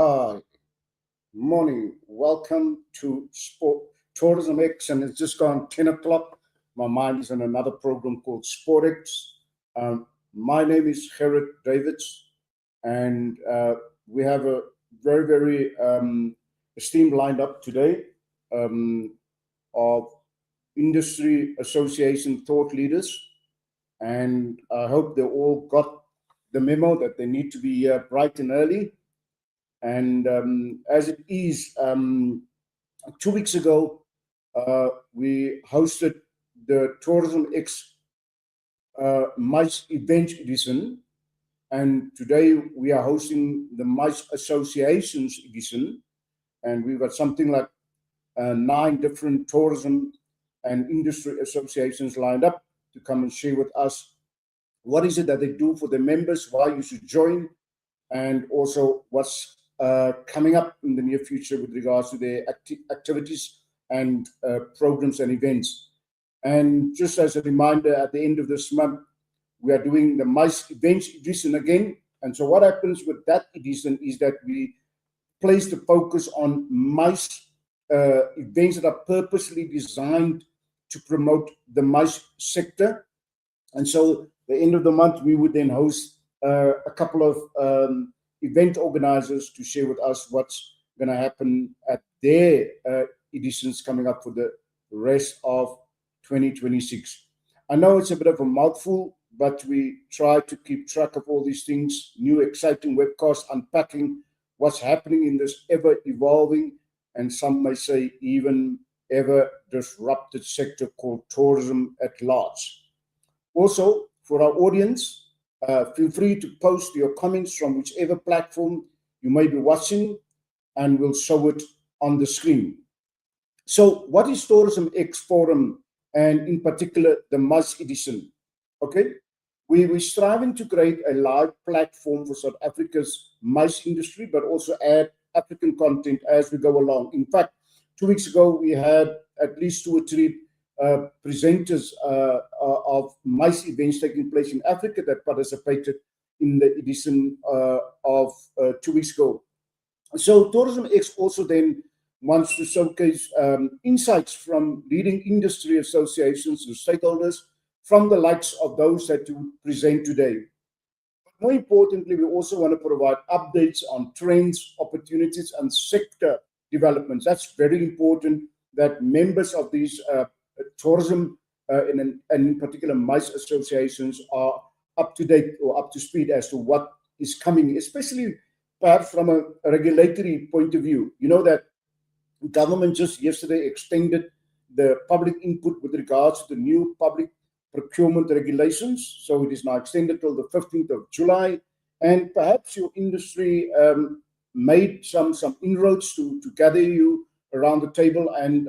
Hi, morning. Welcome to TourismX, and it's just gone 10 o'clock. My mind is on another program called SportX. My name is Gerrit Davids, and we have a very esteemed lined up today um, of industry association thought leaders, and I hope they all got the memo that they need to be here bright and early. And as it is, 2 weeks ago, we hosted the Tourism X MICE event edition. And today we are hosting the MICE Associations edition. And we've got something like 9 different tourism and industry associations lined up to come and share with us what is it that they do for their members, why you should join, and also what's coming up in the near future with regards to their activities and programs and events. And just as a reminder, at the end of this month, we are doing the MICE Events Edition again. And so what happens with that edition is that we place the focus on MICE events that are purposely designed to promote the MICE sector. And so the end of the month, we would then host a couple of event organizers to share with us what's going to happen at their editions coming up for the rest of 2026. I know it's a bit of a mouthful, but we try to keep track of all these things, new exciting webcasts, unpacking what's happening in this ever-evolving, and some may say even ever-disrupted sector called tourism at large. Also, for our audience, feel free to post your comments from whichever platform you may be watching, and we'll show it on the screen. So what is Tourism X Forum, and in particular the MICE edition? Okay, we're striving to create a live platform for South Africa's MICE industry, but also add African content as we go along. In fact, 2 weeks ago, we had at least 2 or 3 presenters of MICE events taking place in Africa that participated in the edition of 2 weeks ago. So Tourism X also then wants to showcase insights from leading industry associations and stakeholders from the likes of those that you present today. But more importantly, we also want to provide updates on trends, opportunities, and sector developments. That's very important that members of these tourism and in particular MICE associations are up to date or up to speed as to what is coming, especially perhaps from a regulatory point of view. You know that government just yesterday extended the public input with regards to the new public procurement regulations. So it is now extended till the 15th of July. And perhaps your industry made some inroads to gather you around the table and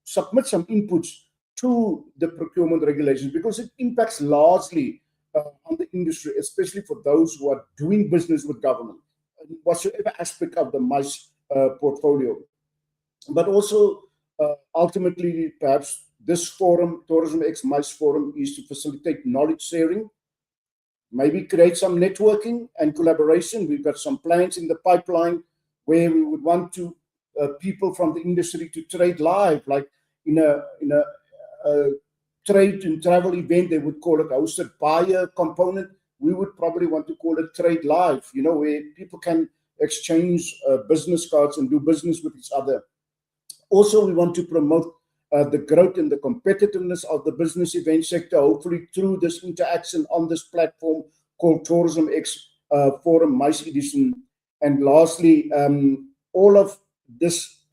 submit some inputs to the procurement regulations, because it impacts largely on the industry, especially for those who are doing business with government, whatsoever aspect of the MICE portfolio. But also, ultimately, perhaps this forum, Tourism X MICE Forum, is to facilitate knowledge sharing, maybe create some networking and collaboration. We've got some plans in the pipeline where we would want to people from the industry to trade live, like in a trade and travel event. They would call it hosted buyer component. We would probably want to call it trade live, where people can exchange business cards and do business with each other. Also, we want to promote the growth and the competitiveness of the business event sector, hopefully through this interaction on this platform called Tourism X Forum MICE Edition. And lastly, all of this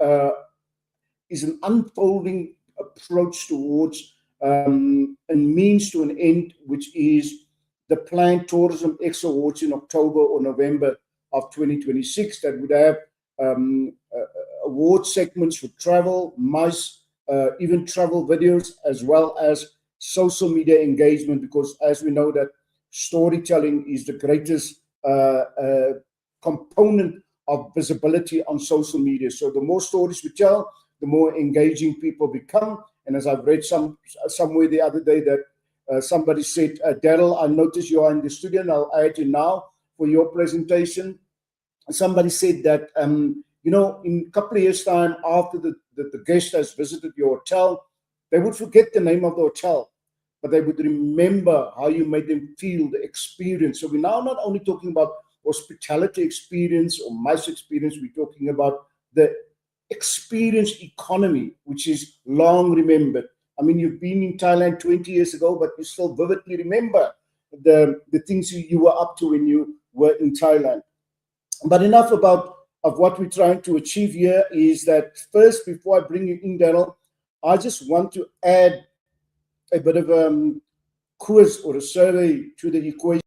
is an unfolding approach towards a means to an end, which is the planned Tourism X Awards in October or November of 2026 that would have award segments for travel, MICE, even travel videos, as well as social media engagement, because as we know that storytelling is the greatest component of visibility on social media. So the more stories we tell, the more engaging people become. And as I've read somewhere the other day that somebody said, Daryl, I noticed you are in the studio and I'll add you now for your presentation. somebody said that, you know, in a couple of years' time, after the guest has visited your hotel, they would forget the name of the hotel, but they would remember how you made them feel, the experience. So we're now not only talking about hospitality experience or MICE experience, we're talking about the experience economy, which is long remembered. I mean, you've been in Thailand 20 years ago, but you still vividly remember the things you were up to when you were in Thailand. But enough about of what we're trying to achieve here is that first, before I bring you in, Daryl, I just want to add a bit of a quiz or a survey to the equation.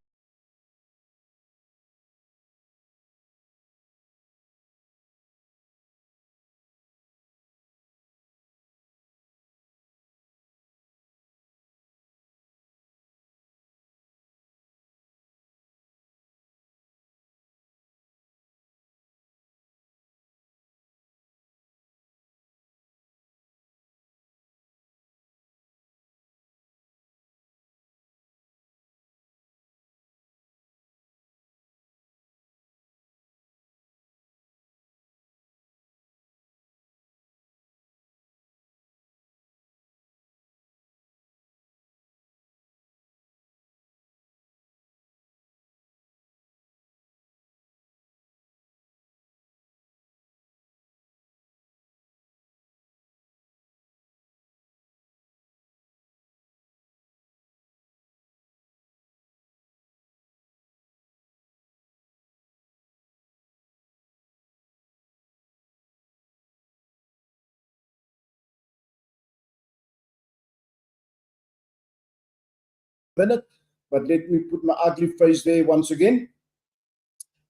Minute, but let me put my ugly face there once again.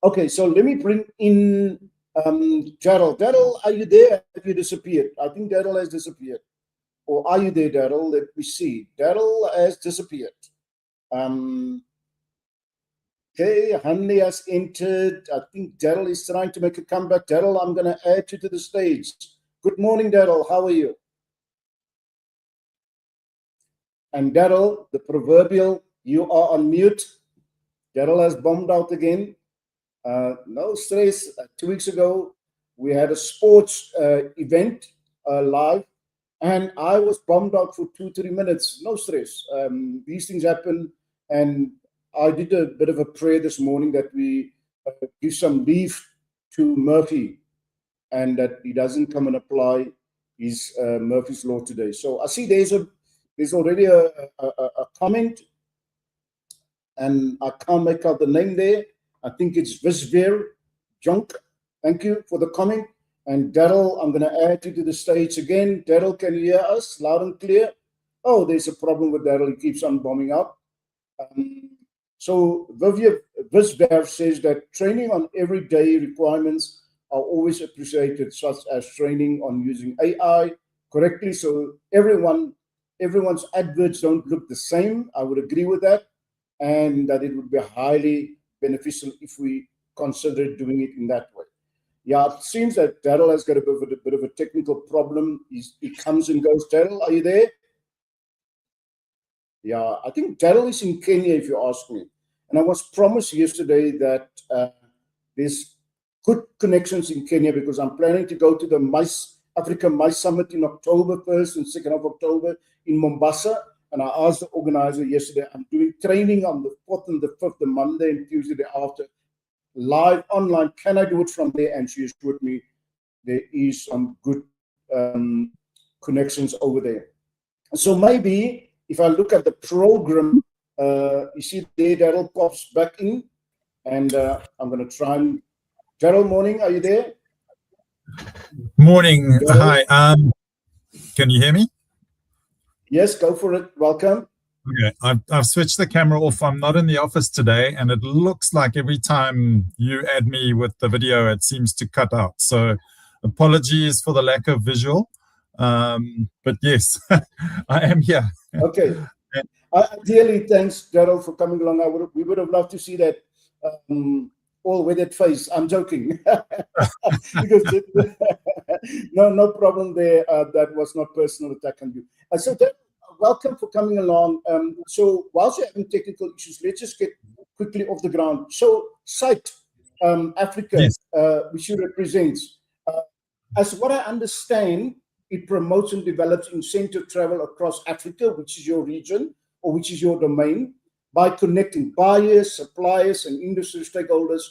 Okay, so let me bring in Daryl. Daryl, are you there? Have you disappeared? I think Daryl has disappeared. Or are you there, Daryl? Let me see. Daryl has disappeared. Um, okay, Hanley has entered. I think Daryl is trying to make a comeback. Daryl, I'm going to add you to the stage. Good morning, Daryl. How are you? And Daryl, the proverbial, you are on mute. Daryl has bombed out again. No stress. 2 weeks ago, we had a sports event live, and I was bombed out for 2-3 minutes. No stress. These things happen, and I did a bit of a prayer this morning that we give some leave to Murphy, and that he doesn't come and apply his Murphy's law today. So I see there's already a comment, and I can't make out the name there. I think it's Visver Junk. Thank you for the comment. And Daryl, I'm going to add you to the stage again. Daryl, can you hear us loud and clear? Oh, there's a problem with Daryl. He keeps on bombing out. So Visver says that training on everyday requirements are always appreciated, such as training on using AI correctly. So everyone's adverts don't look the same. I would agree with that, and that it would be highly beneficial if we consider doing it in that way. Yeah, it seems that Daryl has got a bit of a technical problem. He comes and goes. Daryl, are you there? Yeah, I think Daryl is in Kenya, if you ask me. And I was promised yesterday that there's good connections in Kenya, because I'm planning to go to the Africa MICE Summit in October 1st and 2nd of October in Mombasa. And I asked the organizer yesterday, I'm doing training on the 4th and the 5th, the Monday and Tuesday after, live online. Can I do it from there? And she assured me there is some good connections over there. So maybe if I look at the program, you see there, Daryl pops back in, and I'm going to try and. Daryl, morning. Are you there? Morning. Daryl? Hi. Can you hear me? Yes, go for it. Welcome. Okay, I've switched the camera off. I'm not in the office today, and it looks like every time you add me with the video, it seems to cut out. So apologies for the lack of visual. But yes, I am here. Okay. Ideally, thanks, Daryl, for coming along. We would have loved to see that all-weathered face. I'm joking. Because no problem there. That was not personal attack on you. So welcome for coming along. So whilst you're having technical issues, let's just get quickly off the ground. So site, Africa, Yes. which you represent. As what I understand, it promotes and develops incentive travel across Africa, which is your region or which is your domain, by connecting buyers, suppliers, and industry stakeholders,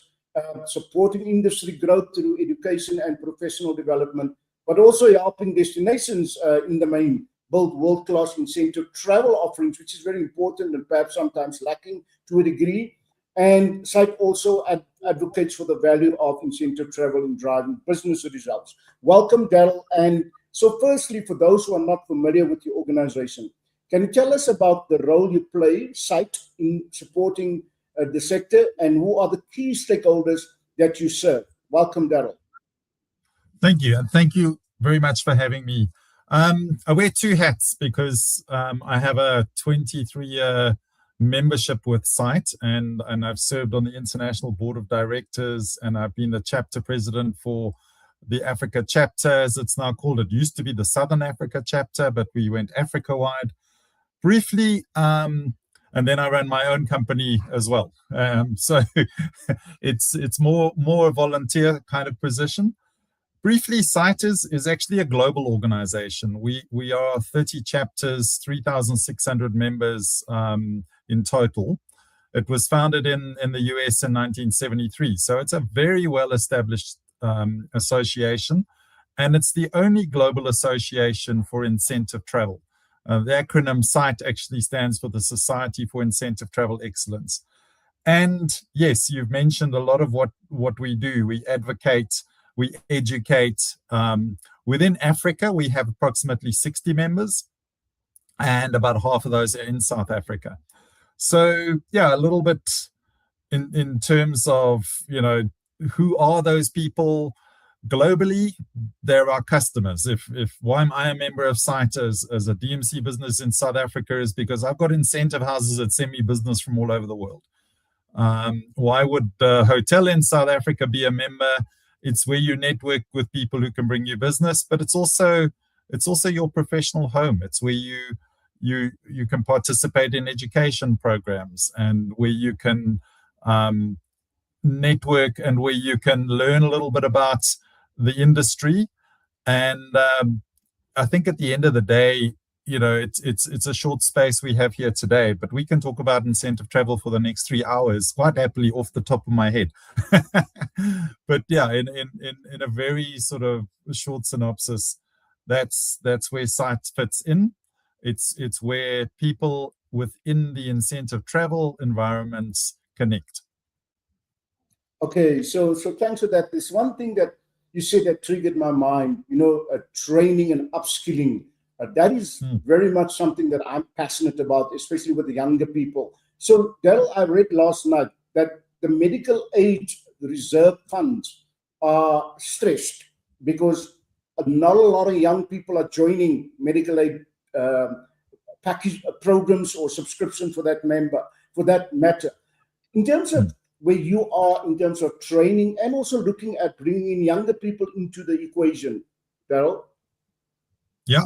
supporting industry growth through education and professional development, but also helping destinations in the main build world-class incentive travel offerings, which is very important and perhaps sometimes lacking to a degree. And site also advocates for the value of incentive travel in driving business results. Welcome, Daryl. And so firstly, for those who are not familiar with your organization, can you tell us about the role you play, site, in supporting the sector, and who are the key stakeholders that you serve? Welcome, Daryl. Thank you. And thank you very much for having me. I wear two hats because I have a 23-year membership with site, and I've served on the international board of directors, and I've been the chapter president for the Africa chapter, as it's now called. It used to be the Southern Africa chapter, but we went Africa wide briefly. And then I ran my own company as well. So it's more a volunteer kind of position. Briefly, site is actually a global organization. We are 30 chapters, 3,600 members in total. It was founded in the US in 1973. So it's a very well-established association, and it's the only global association for incentive travel. The acronym SITE actually stands for the Society for Incentive Travel Excellence. And yes, you've mentioned a lot of what we do. We advocate, we educate. Within Africa, we have approximately 60 members, and about half of those are in South Africa. So yeah, a little bit in terms of, who are those people globally? They're our customers. If why am I a member of site as a DMC business in South Africa is because I've got incentive houses that send me business from all over the world. Why would the hotel in South Africa be a member? It's where you network with people who can bring you business, but it's also your professional home. It's where you can participate in education programs, and where you can network, and where you can learn a little bit about the industry. And I think at the end of the day, it's a short space we have here today, but we can talk about incentive travel for the next 3 hours quite happily off the top of my head. But yeah, in a very sort of short synopsis, that's where site fits in. It's where people within the incentive travel environments connect. Okay, so thanks for that. There's one thing that you said that triggered my mind, training and upskilling. That is very much something that I'm passionate about, especially with the younger people. So, Daryl, I read last night that the medical aid reserve funds are stressed because not a lot of young people are joining medical aid package programs or subscription for that matter. In terms of where you are in terms of training and also looking at bringing in younger people into the equation, Daryl? Yeah.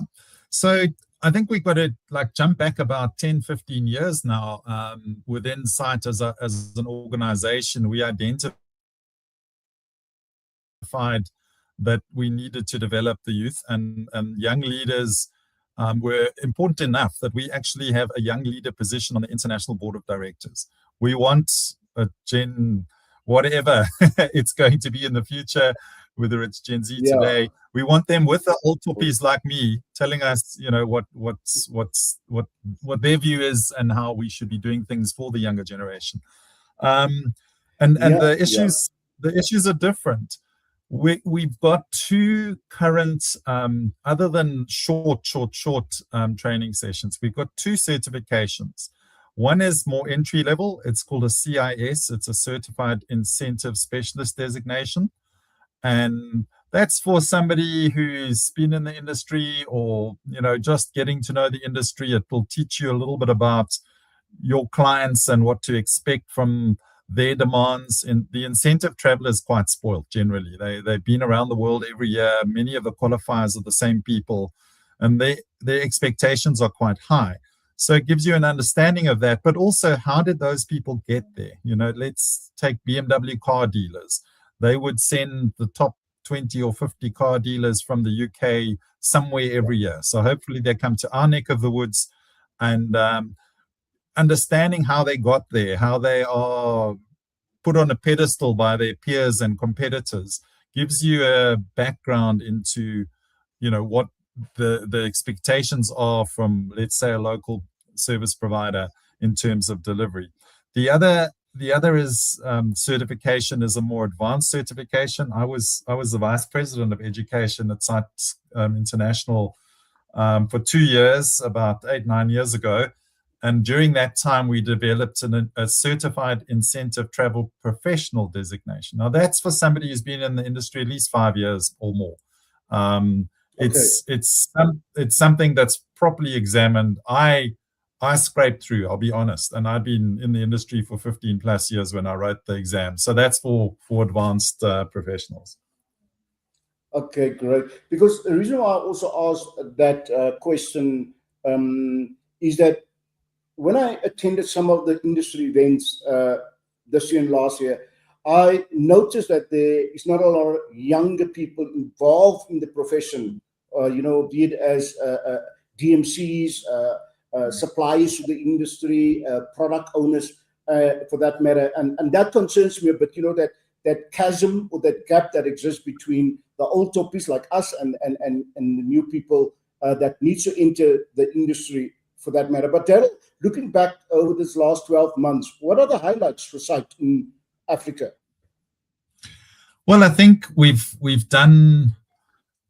So I think we've got to jump back about 10, 15 years now. Within site as an organization, we identified that we needed to develop the youth, and young leaders were important enough that we actually have a young leader position on the international board of directors. We want a Gen whatever it's going to be in the future, whether it's Gen Z today. We want them with the old toppies like me telling us, what their view is and how we should be doing things for the younger generation. The issues are different. We've got two current, other than short training sessions, we've got two certifications. One is more entry level. It's called a CIS. It's a Certified Incentive Specialist designation. And that's for somebody who's been in the industry or, just getting to know the industry. It will teach you a little bit about your clients and what to expect from their demands. And the incentive traveler is quite spoiled generally. They've been around the world every year. Many of the qualifiers are the same people, and their expectations are quite high. So it gives you an understanding of that, but also how did those people get there? Let's take BMW car dealers. They would send the top 20 or 50 car dealers from the UK somewhere every year. So hopefully they come to our neck of the woods, and understanding how they got there, how they are put on a pedestal by their peers and competitors, gives you a background into what the expectations are from, let's say, a local service provider in terms of delivery. The other is certification is a more advanced certification. I was the vice president of education at Sites International for 2 years, about 8-9 years ago. And during that time, we developed a certified incentive travel professional designation. Now, that's for somebody who's been in the industry at least 5 years or more. It's something that's properly examined. I scraped through, I'll be honest, and I've been in the industry for 15 plus years when I wrote the exam. So that's for advanced professionals. Okay, great. Because the reason why I also asked that question is that when I attended some of the industry events this year and last year, I noticed that there is not a lot of younger people involved in the profession, be it as DMCs, suppliers to the industry, product owners, for that matter. And that concerns me a bit, that chasm or that gap that exists between the old toppies like us and the new people that needs to enter the industry for that matter. But Daryl, looking back over this last 12 months, what are the highlights for Site in Africa? Well, I think we've done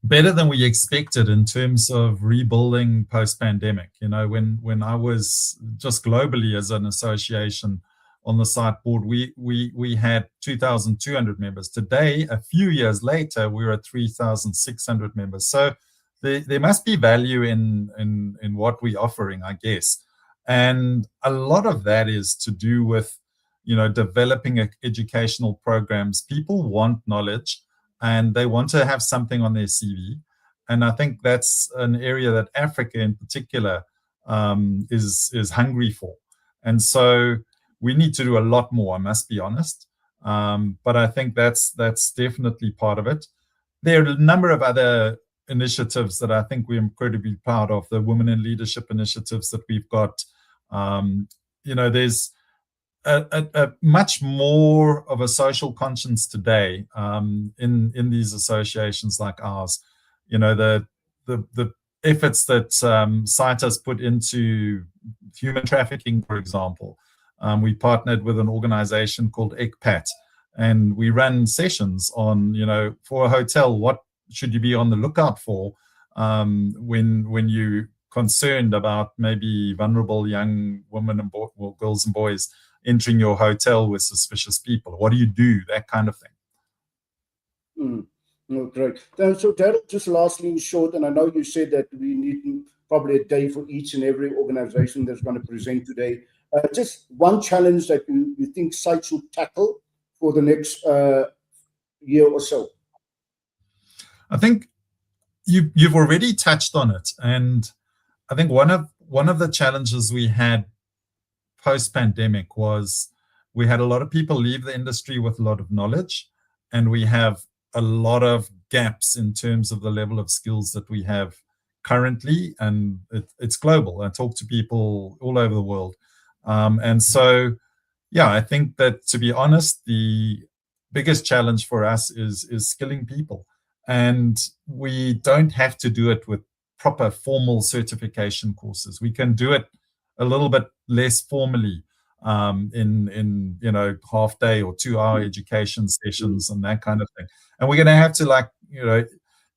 better than we expected in terms of rebuilding post-pandemic. When I was just globally as an association on the site board, we had 2,200 members. Today, a few years later, we're at 3,600 members. So there must be value in what we're offering, I guess. And a lot of that is to do with developing educational programs. People want knowledge and they want to have something on their CV. And I think that's an area that Africa in particular is hungry for. And so we need to do a lot more, I must be honest. But I think that's definitely part of it. There are a number of other initiatives that I think we're incredibly proud of, the women in leadership initiatives that we've got. There's a much more of a social conscience today in these associations like ours. The efforts that Site has put into human trafficking, for example. We partnered with an organization called ECPAT, and we ran sessions on, for a hotel, what should you be on the lookout for when you're concerned about maybe vulnerable young women and girls and boys entering your hotel with suspicious people. What do you do? That kind of thing. Oh, great. So Daryl, just lastly in short, and I know you said that we need probably a day for each and every organization that's going to present today. Just one challenge that you think Site should tackle for the next year or so. I think you've already touched on it, and I think one of the challenges we had post-pandemic was we had a lot of people leave the industry with a lot of knowledge, and we have a lot of gaps in terms of the level of skills that we have currently, and it's global. I talk to people all over the world. And so, yeah, I think that, to be honest, the biggest challenge for us is skilling people. And we don't have to do it with proper formal certification courses. We can do it a little bit less formally in half day or 2-hour education sessions and that kind of thing. And we're going to have to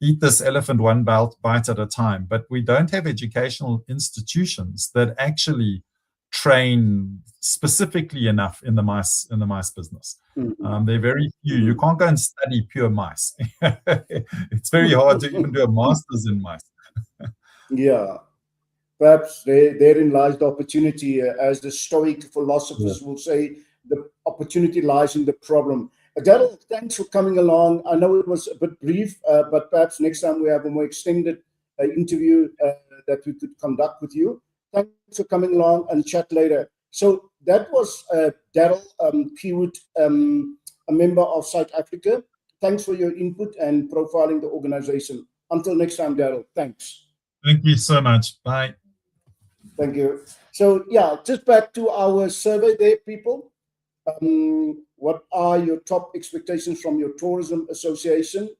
eat this elephant one bite at a time. But we don't have educational institutions that actually train specifically enough in the mice business. They're very few. You can't go and study pure mice. It's very hard to even do a master's in mice. Yeah, perhaps therein lies the opportunity. As the Stoic philosophers will say, the opportunity lies in the problem. Daryl, thanks for coming along. I know it was a bit brief, but perhaps next time we have a more extended interview that we could conduct with you. Thanks for coming along and chat later. So that was Daryl Kiewit, a member of South Africa. Thanks for your input and profiling the organization. Until next time, Daryl. Thanks. Thank you so much. Bye. Thank you. So yeah, just back to our survey there, people. What are your top expectations from your tourism association?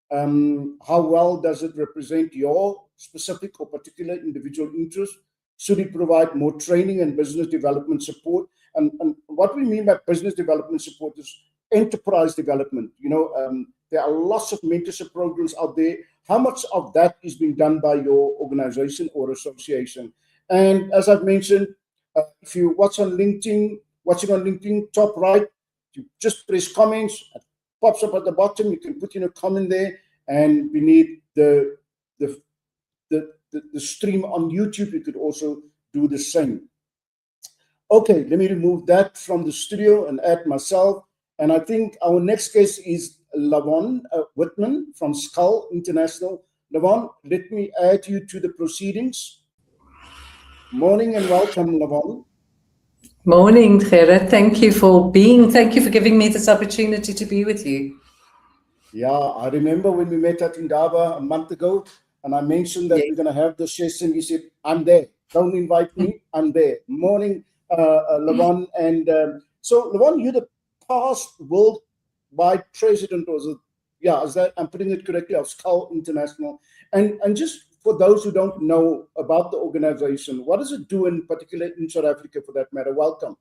How well does it represent your specific or particular individual interest? Should it provide more training and business development support? And what we mean by business development support is enterprise development. There are lots of mentorship programs out there. How much of that is being done by your organization or association? And as I've mentioned, if you watching on LinkedIn, top right, you just press comments. It pops up at the bottom. You can put in a comment there, and beneath the stream on YouTube, you could also do the same. Okay, let me remove that from the studio and add myself. And I think our next guest is Lavon Whitman from Skull International. Lavon, let me add you to the proceedings. Morning and welcome, Lavon. Morning, Gerard. Thank you for giving me this opportunity to be with you. Yeah, I remember when we met at Indaba a month ago, and I mentioned that we're going to have the session. You said, I'm there. Don't invite me. I'm there. Morning, Lavon. And so, Lavon, you're the past worldwide president, I'm putting it correctly, of Skull International. And just for those who don't know about the organization, what does it do in particular in South Africa for that matter? Welcome.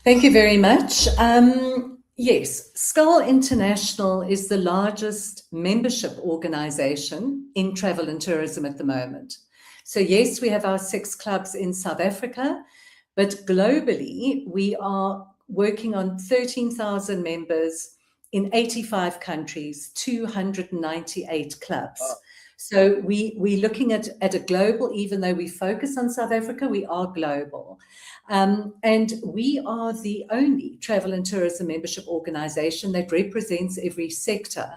Thank you very much. Yes, Skull International is the largest membership organization in travel and tourism at the moment. So yes, we have our 6 clubs in South Africa, but globally, we are working on 13,000 members in 85 countries, 298 clubs. So we're looking at a global, even though we focus on South Africa, we are global. And we are the only travel and tourism membership organization that represents every sector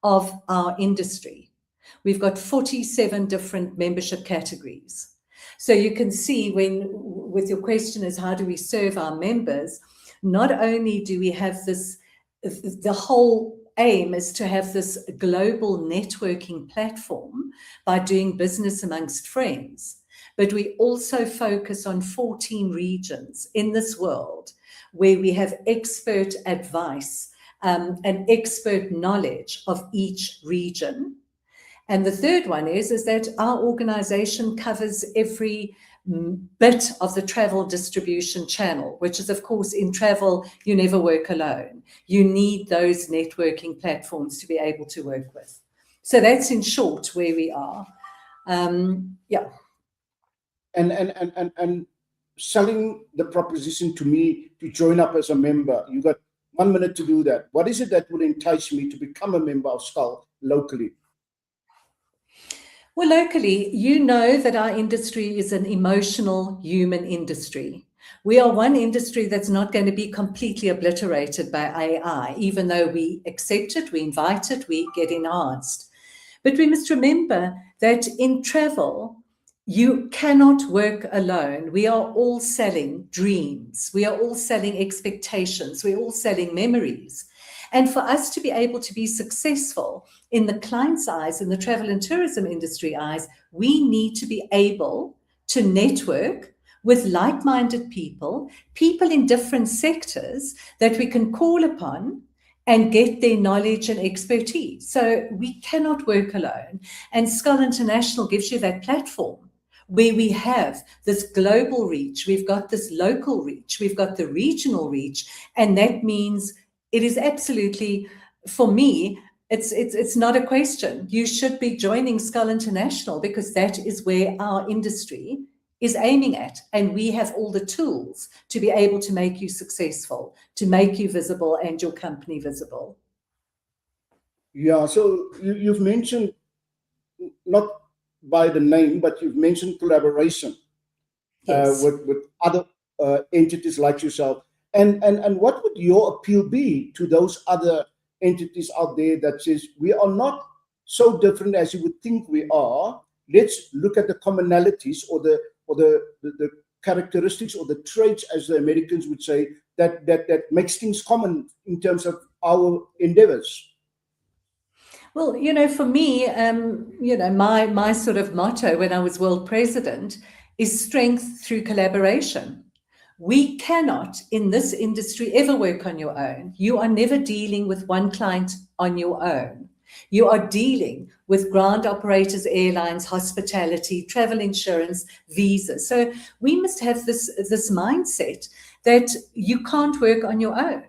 of our industry. We've got 47 different membership categories. So you can see with your question is how do we serve our members, not only do we have this, the whole aim is to have this global networking platform by doing business amongst friends, but we also focus on 14 regions in this world where we have expert advice and expert knowledge of each region. And the third one is that our organization covers every bit of the travel distribution channel, which is, of course, in travel, you never work alone. You need those networking platforms to be able to work with. So that's in short where we are. Yeah. And selling the proposition to me to join up as a member, you got 1 minute to do that. What is it that would entice me to become a member of Skull locally? Well, locally, you know that our industry is an emotional human industry. We are one industry that's not going to be completely obliterated by AI, even though we accept it, we invite it, we get enhanced. But we must remember that in travel, you cannot work alone. We are all selling dreams. We are all selling expectations. We're all selling memories. And for us to be able to be successful in the client's eyes, in the travel and tourism industry eyes, we need to be able to network with like-minded people in different sectors that we can call upon and get their knowledge and expertise. So we cannot work alone. And Skull International gives you that platform where we have this global reach, we've got this local reach, we've got the regional reach, and that means it is absolutely, for me, it's not a question. You should be joining Skull International because that is where our industry is aiming at. And we have all the tools to be able to make you successful, to make you visible and your company visible. Yeah, so you've mentioned, not by the name, but you've mentioned collaboration. Yes. With other entities like yourself. And what would your appeal be to those other entities out there that says we are not so different as you would think we are, let's look at the commonalities or the characteristics or the traits, as the Americans would say, that makes things common in terms of our endeavors. Well, for me, my sort of motto when I was world president is strength through collaboration. We cannot, in this industry, ever work on your own. You are never dealing with one client on your own. You are dealing with ground operators, airlines, hospitality, travel insurance, visas. So we must have this mindset that you can't work on your own.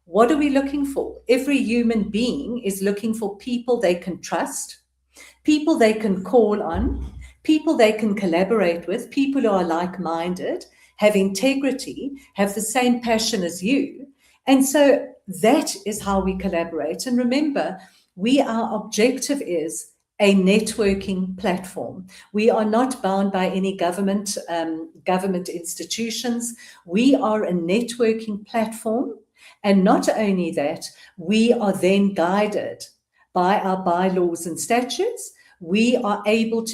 What are we looking for? Every human being is looking for people they can trust, people they can call on, people they can collaborate with, people who are like-minded, have integrity, have the same passion as you. And so that is how we collaborate. And remember, our objective is a networking platform. We are not bound by any government institutions. We are a networking platform. And not only that, we are then guided by our bylaws and statutes. We are able,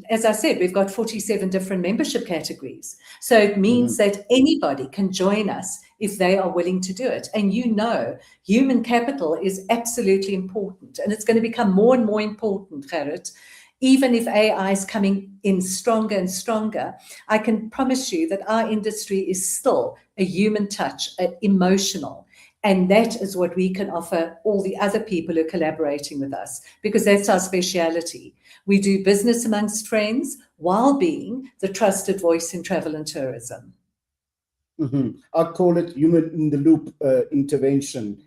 as I said, we've got 47 different membership categories. So it means that anybody can join us if they are willing to do it. And human capital is absolutely important. And it's going to become more and more important, Gerrit. Even if AI is coming in stronger and stronger, I can promise you that our industry is still a human touch, emotional. And that is what we can offer all the other people who are collaborating with us, because that's our speciality. We do business amongst friends while being the trusted voice in travel and tourism. I call it human in the loop intervention.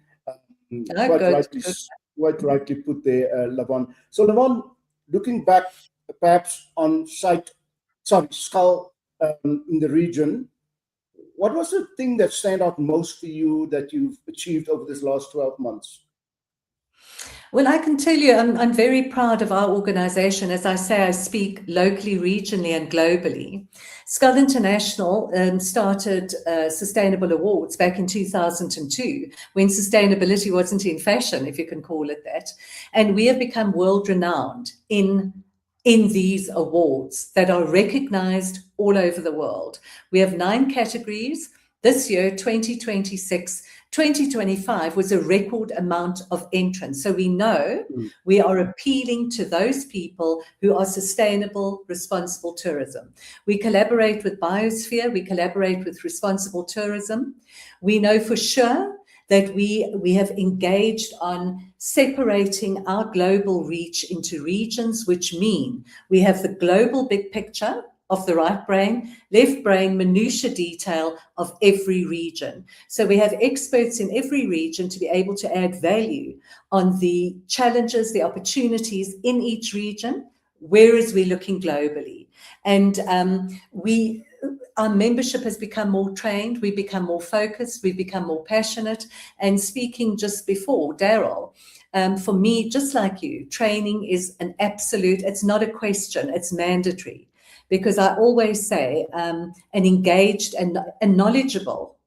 Quite rightly put there, Lavon. So Lavon, looking back perhaps on Skull in the region, what was the thing that stand out most for you that you've achieved over this last 12 months? Well, I can tell you, I'm very proud of our organization. As I say, I speak locally, regionally, and globally. Skull International started Sustainable Awards back in 2002, when sustainability wasn't in fashion, if you can call it that. And we have become world-renowned in these awards that are recognized all over the world. We have 9 categories. This year, 2026, 2025 was a record amount of entrants. So we know we are appealing to those people who are sustainable, responsible tourism. We collaborate with Biosphere, we collaborate with responsible tourism. We know for sure that we have engaged on separating our global reach into regions, which mean we have the global big picture of the right brain, left brain, minutiae detail of every region. So we have experts in every region to be able to add value on the challenges, the opportunities in each region, whereas we're looking globally. And our membership has become more trained, we've become more focused, we've become more passionate. And speaking just before, Daryl, for me, just like you, training is an absolute, it's not a question, it's mandatory. Because I always say an engaged and knowledgeable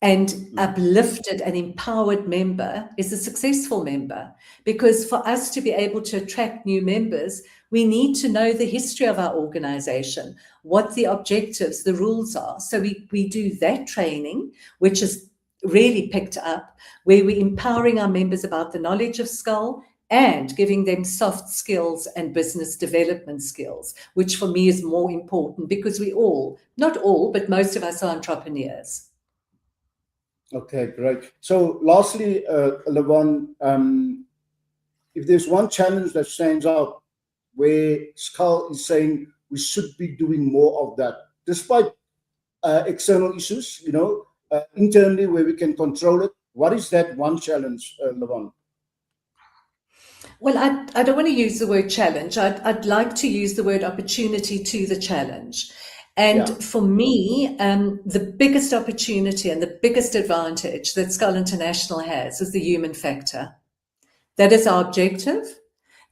and uplifted and empowered member is a successful member. Because for us to be able to attract new members, we need to know the history of our organization, what the objectives, the rules are. So we do that training, which is really picked up, where we're empowering our members about the knowledge of Skull and giving them soft skills and business development skills, which for me is more important because we all, not all, but most of us are entrepreneurs. Okay, great. So lastly, Lavon, if there's one challenge that stands out where Skull is saying we should be doing more of that, despite external issues, internally where we can control it, what is that one challenge, Lavon? Well, I don't want to use the word challenge. I'd like to use the word opportunity to the challenge. And for me, the biggest opportunity and the biggest advantage that Skull International has is the human factor. That is our objective.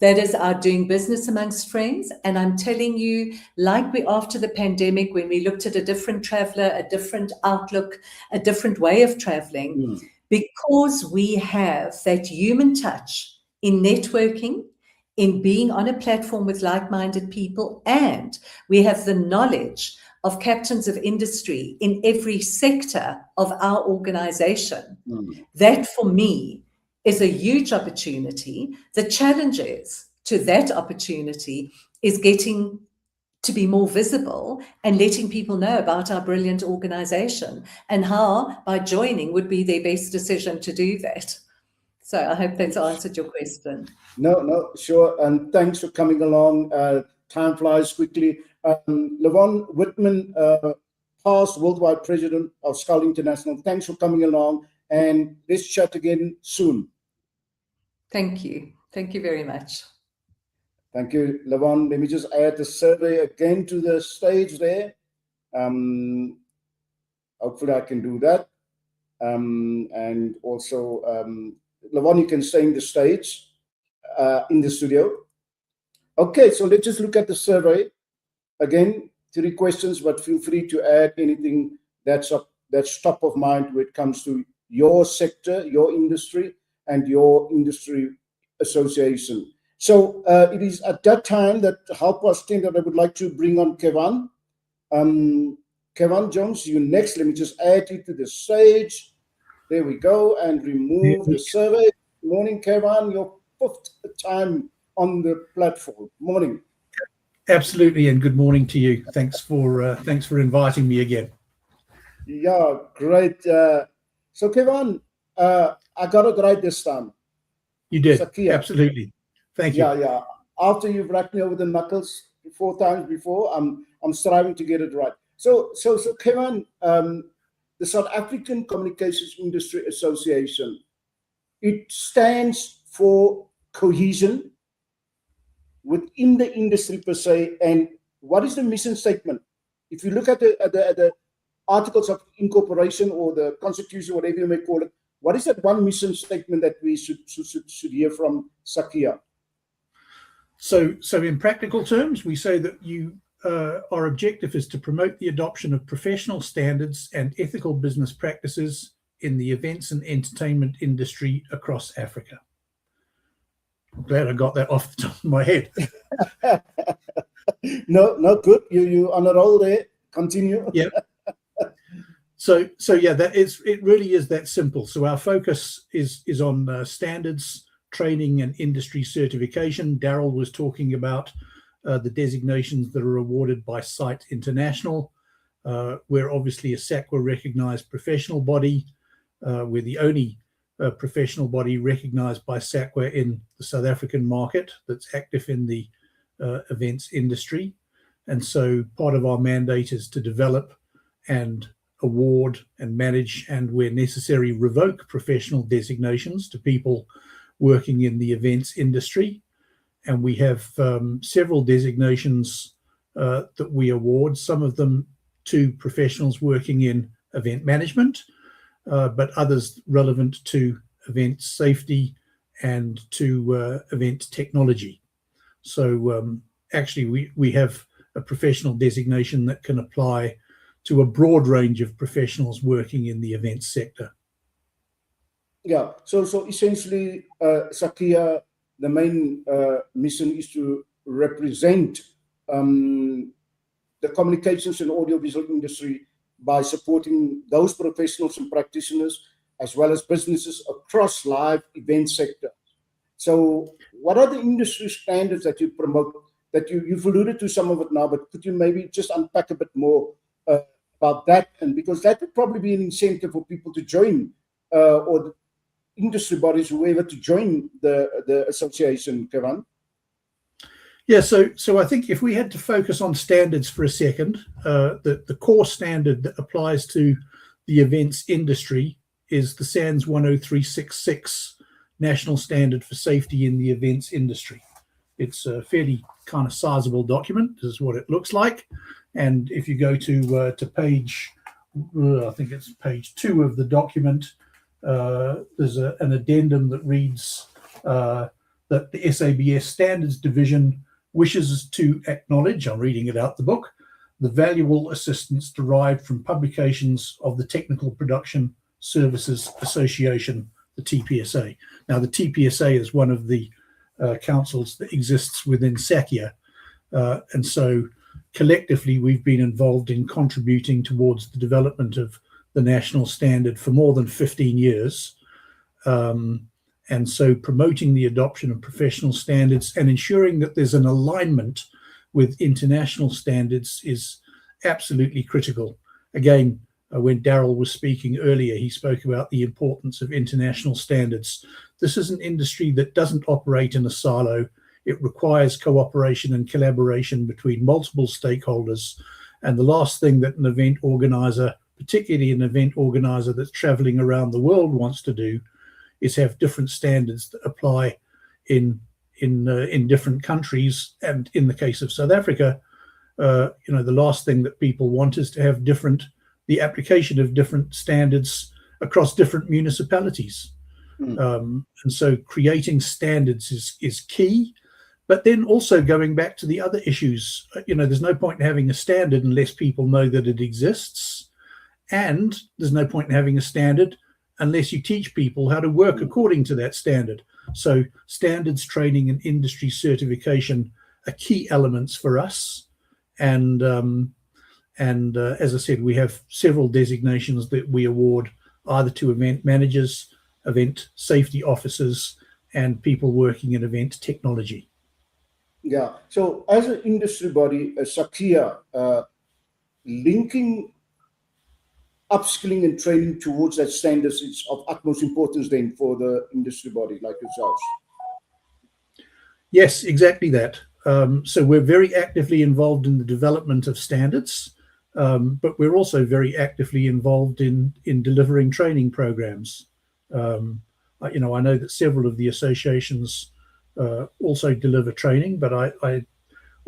That is our doing business amongst friends. And I'm telling you, like we after the pandemic, when we looked at a different traveler, a different outlook, a different way of traveling, because we have that human touch in networking, in being on a platform with like-minded people, and we have the knowledge of captains of industry in every sector of our organization. That, for me, is a huge opportunity. The challenges to that opportunity is getting to be more visible and letting people know about our brilliant organization and how, by joining, would be their best decision to do that. So I hope that's answered your question. No, sure. And thanks for coming along. Time flies quickly. Levon Whitman, past worldwide president of Skull International. Thanks for coming along, and let's chat again soon. Thank you. Thank you very much. Thank you, Levon. Let me just add the survey again to the stage there. Hopefully I can do that. And also, Levon, you can stay in the stage, in the studio. Okay, so let's just look at the survey. Again, 3 questions, but feel free to add anything that's top of mind when it comes to your sector, your industry, and your industry association. So it is at that time that help us think that I would like to bring on Kevan. Kevan Jones, you next. Let me just add you to the stage. There we go, and remove the survey. Morning, Kevan. Your 5th time on the platform. Morning. Absolutely, and good morning to you. Thanks for inviting me again. Yeah, great. So Kevan, I got it right this time. You did. Sakia. Absolutely. Thank you. Yeah. After you've racked me over the knuckles 4 times before, I'm striving to get it right. So Kevan, the South African Communications Industry Association, it stands for cohesion within the industry per se. And what is the mission statement? If you look at the articles of incorporation or the constitution, whatever you may call it, what is that one mission statement that we should hear from Sakia? So in practical terms, we say that our objective is to promote the adoption of professional standards and ethical business practices in the events and entertainment industry across Africa. I'm glad I got that off the top of my head. No, good. You on a roll there. Continue. Yeah. So yeah, it really is that simple. So our focus is on standards, training, and industry certification. Daryl was talking about the designations that are awarded by Site International. We're obviously a SACWA recognized professional body. We're the only professional body recognized by SACWA in the South African market that's active in the events industry. And so part of our mandate is to develop and award and manage, and where necessary, revoke professional designations to people working in the events industry. And we have several designations that we award, some of them to professionals working in event management, but others relevant to event safety and to event technology. So actually we have a professional designation that can apply to a broad range of professionals working in the events sector. Yeah, so essentially, Sakia, the main mission is to represent the communications and audiovisual industry by supporting those professionals and practitioners as well as businesses across live event sector. So what are the industry standards that you promote? That you've alluded to some of it now, but could you maybe just unpack a bit more about that? And because that would probably be an incentive for people to join or the industry bodies, whoever, to join the association, Kevan. Yeah, so I think if we had to focus on standards for a second, the core standard that applies to the events industry is the SANS 10366 National Standard for Safety in the Events Industry. It's a fairly kind of sizable document, this is what it looks like. And if you go to page, I think it's page 2 of the document, there's an addendum that reads that the SABS Standards Division wishes to acknowledge, I'm reading it out the book, the valuable assistance derived from publications of the Technical Production Services Association, the TPSA. Now, the TPSA is one of the councils that exists within SACIA. And so collectively, we've been involved in contributing towards the development of the national standard for more than 15 years. And so promoting the adoption of professional standards and ensuring that there's an alignment with international standards is absolutely critical. Again, when Daryl was speaking earlier, he spoke about the importance of international standards. This is an industry that doesn't operate in a silo. It requires cooperation and collaboration between multiple stakeholders. And the last thing that an event organizer, particularly an event organizer that's traveling around the world, wants to do is have different standards that apply in different countries. And in the case of South Africa, the last thing that people want is to have the application of different standards across different municipalities. And so creating standards is key. But then also going back to the other issues, there's no point in having a standard unless people know that it exists. And there's no point in having a standard unless you teach people how to work according to that standard. So standards training and industry certification are key elements for us. And as I said, we have several designations that we award either to event managers, event safety officers, and people working in event technology. Yeah. So as an industry body, SACIA, linking upskilling and training towards that standards is of utmost importance then for the industry body like yourselves. Yes, exactly that. So we're very actively involved in the development of standards, but we're also very actively involved in delivering training programs. I know that several of the associations also deliver training, but I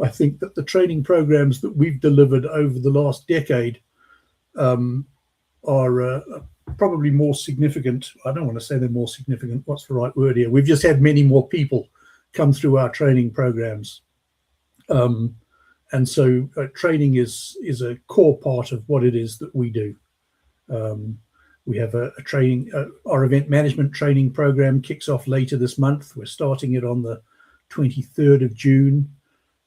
think that the training programs that we've delivered over the last decade are probably more significant. I don't want to say they're more significant. What's the right word here? We've just had many more people come through our training programs. And so training is a core part of what it is that we do. We have a training, our event management training program kicks off later this month. We're starting it on the 23rd of June.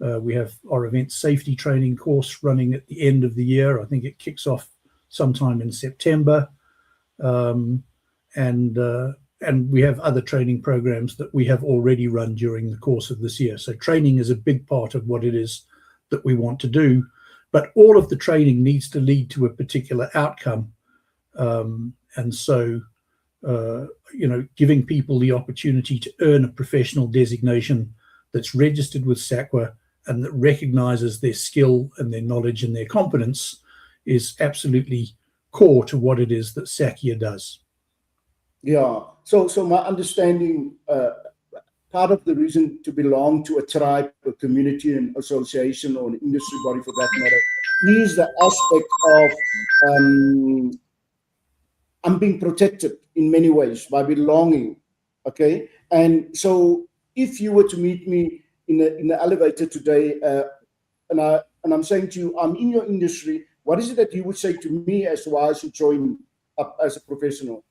We have our event safety training course running at the end of the year. I think it kicks off sometime in September. And we have other training programs that we have already run during the course of this year. So training is a big part of what it is that we want to do. But all of the training needs to lead to a particular outcome. And so, giving people the opportunity to earn a professional designation that's registered with SACWA and that recognizes their skill and their knowledge and their competence is absolutely core to what it is that SACIA does. Yeah. So my understanding, part of the reason to belong to a tribe, a community, an association, or an industry body for that matter, is the aspect of I'm being protected in many ways by belonging. Okay. And so if you were to meet me in the elevator today, and I'm saying to you, I'm in your industry, what is it that you would say to me as to why I should join up as a professional?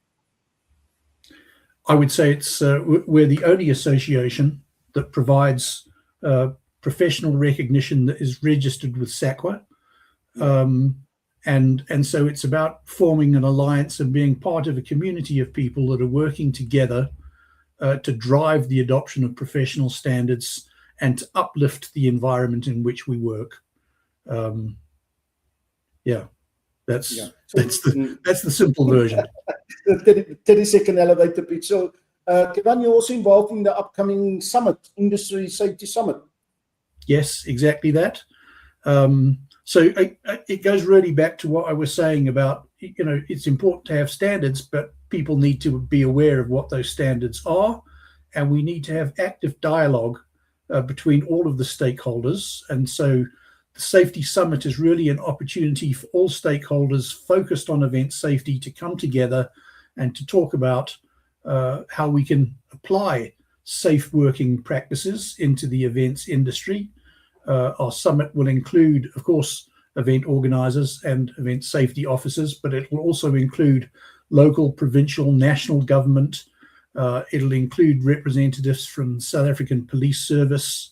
I would say it's we're the only association that provides professional recognition that is registered with SACWA. And so it's about forming an alliance and being part of a community of people that are working together to drive the adoption of professional standards and to uplift the environment in which we work. That's the simple version. The 30-second elevator pitch. So, Kevin, you're also involved in the upcoming summit, Industry Safety Summit. Yes, exactly that. So it goes really back to what I was saying about, it's important to have standards, but people need to be aware of what those standards are. And we need to have active dialogue between all of the stakeholders. And so the Safety Summit is really an opportunity for all stakeholders focused on event safety to come together and to talk about how we can apply safe working practices into the events industry. Our summit will include, of course, event organizers and event safety officers, but it will also include local, provincial, national government, It'll include representatives from South African Police Service,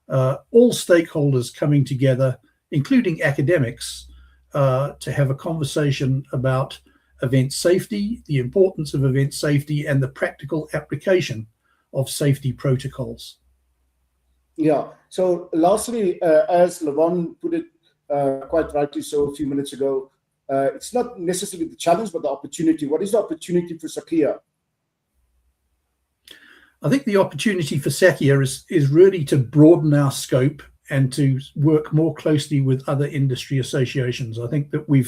all stakeholders coming together, including academics, to have a conversation about event safety, the importance of event safety, and the practical application of safety protocols. Yeah. So lastly, as Levon put it quite rightly so a few minutes ago, it's not necessarily the challenge, but the opportunity. What is the opportunity for SACIA? I think the opportunity for SACIA is really to broaden our scope and to work more closely with other industry associations. I think that we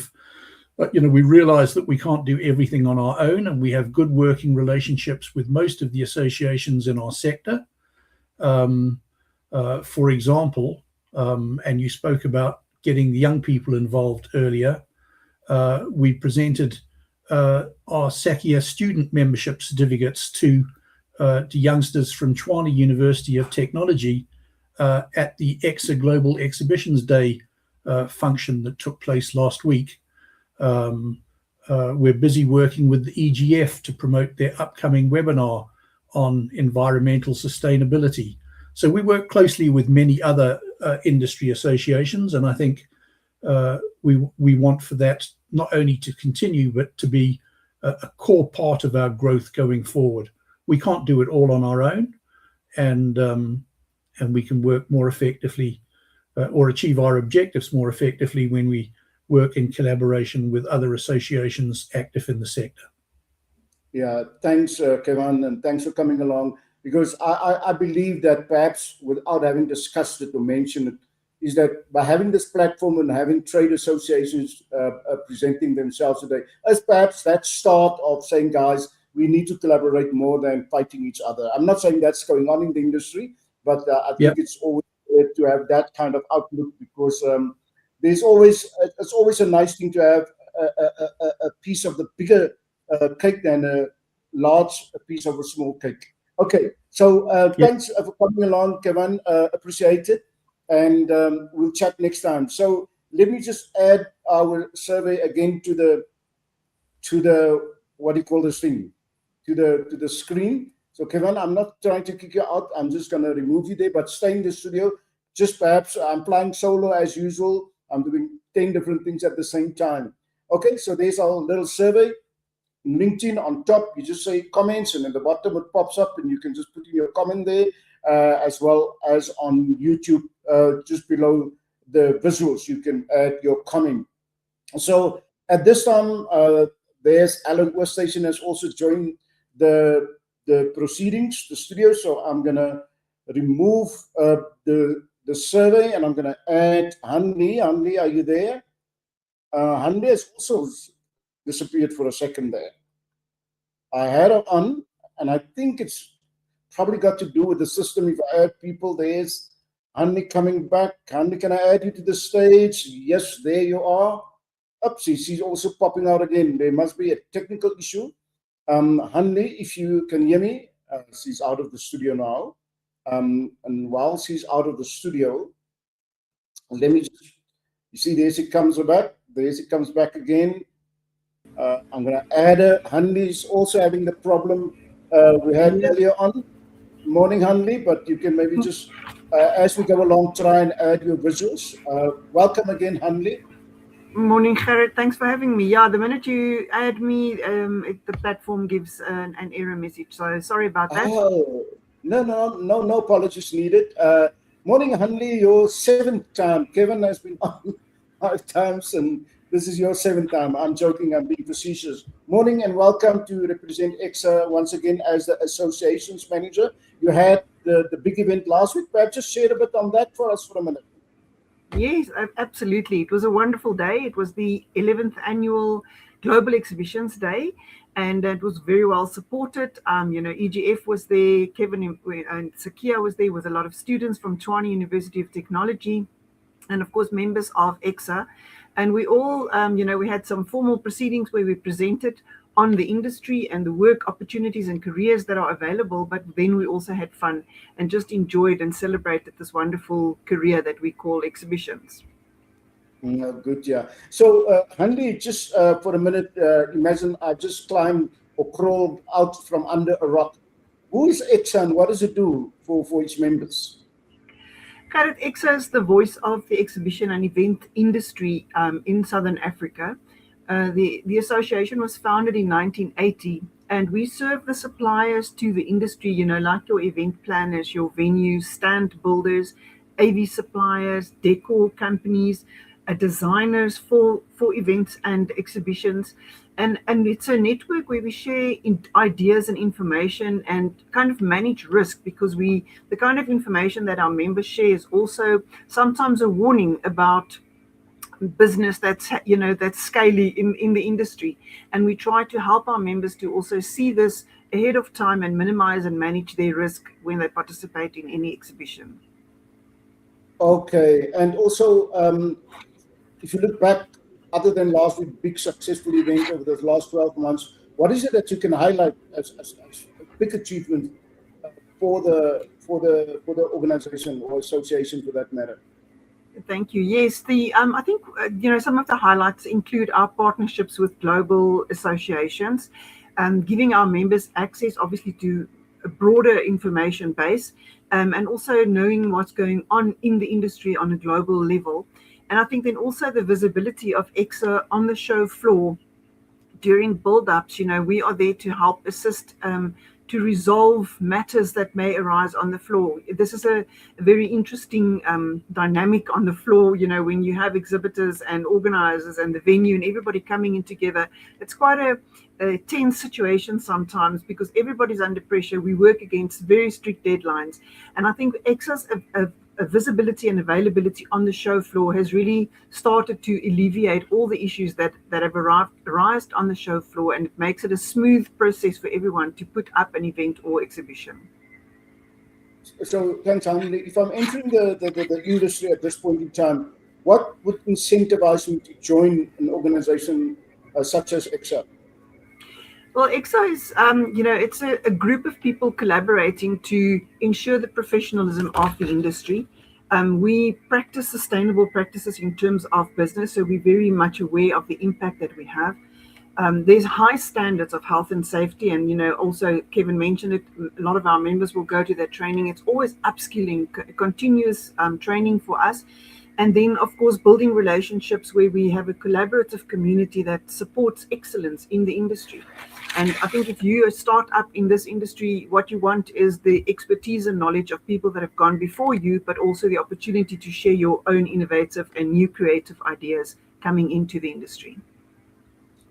realize that we can't do everything on our own, and we have good working relationships with most of the associations in our sector. For example, and you spoke about getting the young people involved earlier, we presented our SACIA student membership certificates to youngsters from Tshwane University of Technology at the EXA Global Exhibitions Day function that took place last week. We're busy working with the EGF to promote their upcoming webinar on environmental sustainability. So we work closely with many other industry associations, and I think we want for that not only to continue, but to be a core part of our growth going forward. We can't do it all on our own, and we can work more effectively or achieve our objectives more effectively when we work in collaboration with other associations active in the sector. Yeah, thanks, Kevin, and thanks for coming along, because I believe that perhaps without having discussed it or mentioned it, is that by having this platform and having trade associations presenting themselves today, as perhaps that start of saying, guys, we need to collaborate more than fighting each other. I'm not saying that's going on in the industry, but I think it's always good to have that kind of outlook, because it's always a nice thing to have a piece of the bigger cake than a large piece of a small cake. Okay, so thanks for coming along, Kevin. Appreciate it, and we'll chat next time. So let me just add our survey again to the what do you call this thing? To the screen. So Kevin, I'm not trying to kick you out. I'm just going to remove you there, but stay in the studio. Just perhaps I'm flying solo as usual. I'm doing 10 different things at the same time. Okay, so there's our little survey. In LinkedIn on top, you just say comments, and at the bottom it pops up, and you can just put in your comment there, as well as on YouTube, just below the visuals, you can add your comment. So at this time, there's Alan Workstation has also joined the proceedings, the studio. So I'm gonna remove the survey, and I'm gonna add Hanli. Hanli, are you there? Hanli has also disappeared for a second there. I had her on, and I think it's probably got to do with the system. If I add people, there's Hanli coming back. Hanli, can I add you to the stage? Yes, there you are. Oopsie, she's also popping out again. There must be a technical issue. Hanli, if you can hear me, she's out of the studio now. And while she's out of the studio, let me just, you see, there she comes back. There she comes back again. I'm going to add her. Hanli is also having the problem we had earlier on. Morning, Hanli, but you can maybe just, as we go along, try and add your visuals. Welcome again, Hanli. Morning, Gerrit. Thanks for having me. Yeah, the minute you add me, the platform gives an error message. So sorry about that. Oh, no apologies needed. Morning, Hanli, your 7th time. Kevin has been on 5 times, and this is your 7th time. I'm joking, I'm being facetious. Morning and welcome to represent EXA once again as the associations manager. You had the big event last week. Perhaps just share a bit on that for us for a minute. Yes, absolutely. It was a wonderful day. It was the 11th annual Global Exhibitions Day, and it was very well supported. EGF was there, Kevin and SACIA was there with a lot of students from Tshwane University of Technology, and of course members of EXA. And we all, we had some formal proceedings where we presented on the industry and the work opportunities and careers that are available, but then we also had fun and just enjoyed and celebrated this wonderful career that we call exhibitions. Good, yeah. So, Hanli, just for a minute, imagine I just climbed or crawled out from under a rock. Who is EXA and what does it do for its members? Gerrit, EXA is the voice of the exhibition and event industry in Southern Africa. The association was founded in 1980, and we serve the suppliers to the industry, like your event planners, your venues, stand builders, AV suppliers, decor companies, designers for events and exhibitions. And it's a network where we share ideas and information and kind of manage risk, because the kind of information that our members share is also sometimes a warning about business that's scaly in the industry, and we try to help our members to also see this ahead of time and minimize and manage their risk when they participate in any exhibition. Okay, and also if you look back, other than last week's big successful event over the last 12 months, what is it that you can highlight as a big achievement for the organization or association for that matter? Thank you. Yes, I think some of the highlights include our partnerships with global associations, giving our members access, obviously, to a broader information base, and also knowing what's going on in the industry on a global level. And I think then also the visibility of EXA on the show floor during build-ups. We are there to help assist to resolve matters that may arise on the floor. This is a very interesting dynamic on the floor, when you have exhibitors and organizers and the venue and everybody coming in together. It's quite a tense situation sometimes because everybody's under pressure. We work against very strict deadlines. And I think EXA's visibility and availability on the show floor has really started to alleviate all the issues that have arisen on the show floor, and it makes it a smooth process for everyone to put up an event or exhibition. So, if I'm entering the industry at this point in time, what would incentivize me to join an organization such as EXA? Well, EXA is, it's a group of people collaborating to ensure the professionalism of the industry. We practice sustainable practices in terms of business, so we're very much aware of the impact that we have. There's high standards of health and safety, and also Kevin mentioned it, a lot of our members will go to that training. It's always upskilling, continuous training for us. And then, of course, building relationships where we have a collaborative community that supports excellence in the industry. And I think if you start up in this industry, what you want is the expertise and knowledge of people that have gone before you, but also the opportunity to share your own innovative and new creative ideas coming into the industry.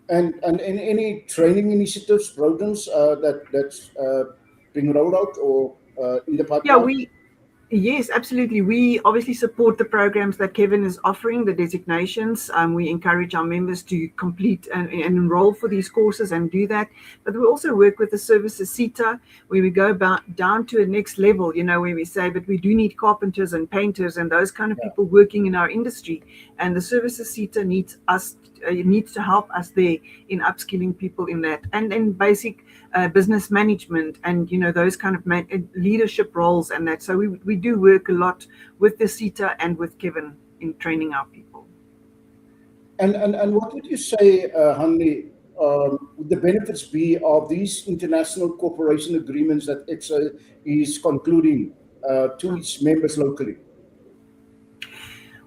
And any training initiatives, programs that's being rolled out or in the pipeline? Yeah, yes, absolutely. We obviously support the programs that Kevin is offering, the designations. We encourage our members to complete and enroll for these courses and do that. But we also work with the services CETA, where we go down to a next level, where we say, but we do need carpenters and painters and those kind of people working in our industry. And the services CETA needs to help us there in upskilling people in that. And then basic business management and those kind of leadership roles and that. So we do work a lot with the CETA and with Kevin in training our people. And what would you say, Hanli, would the benefits be of these international cooperation agreements that EXA is concluding to its members locally?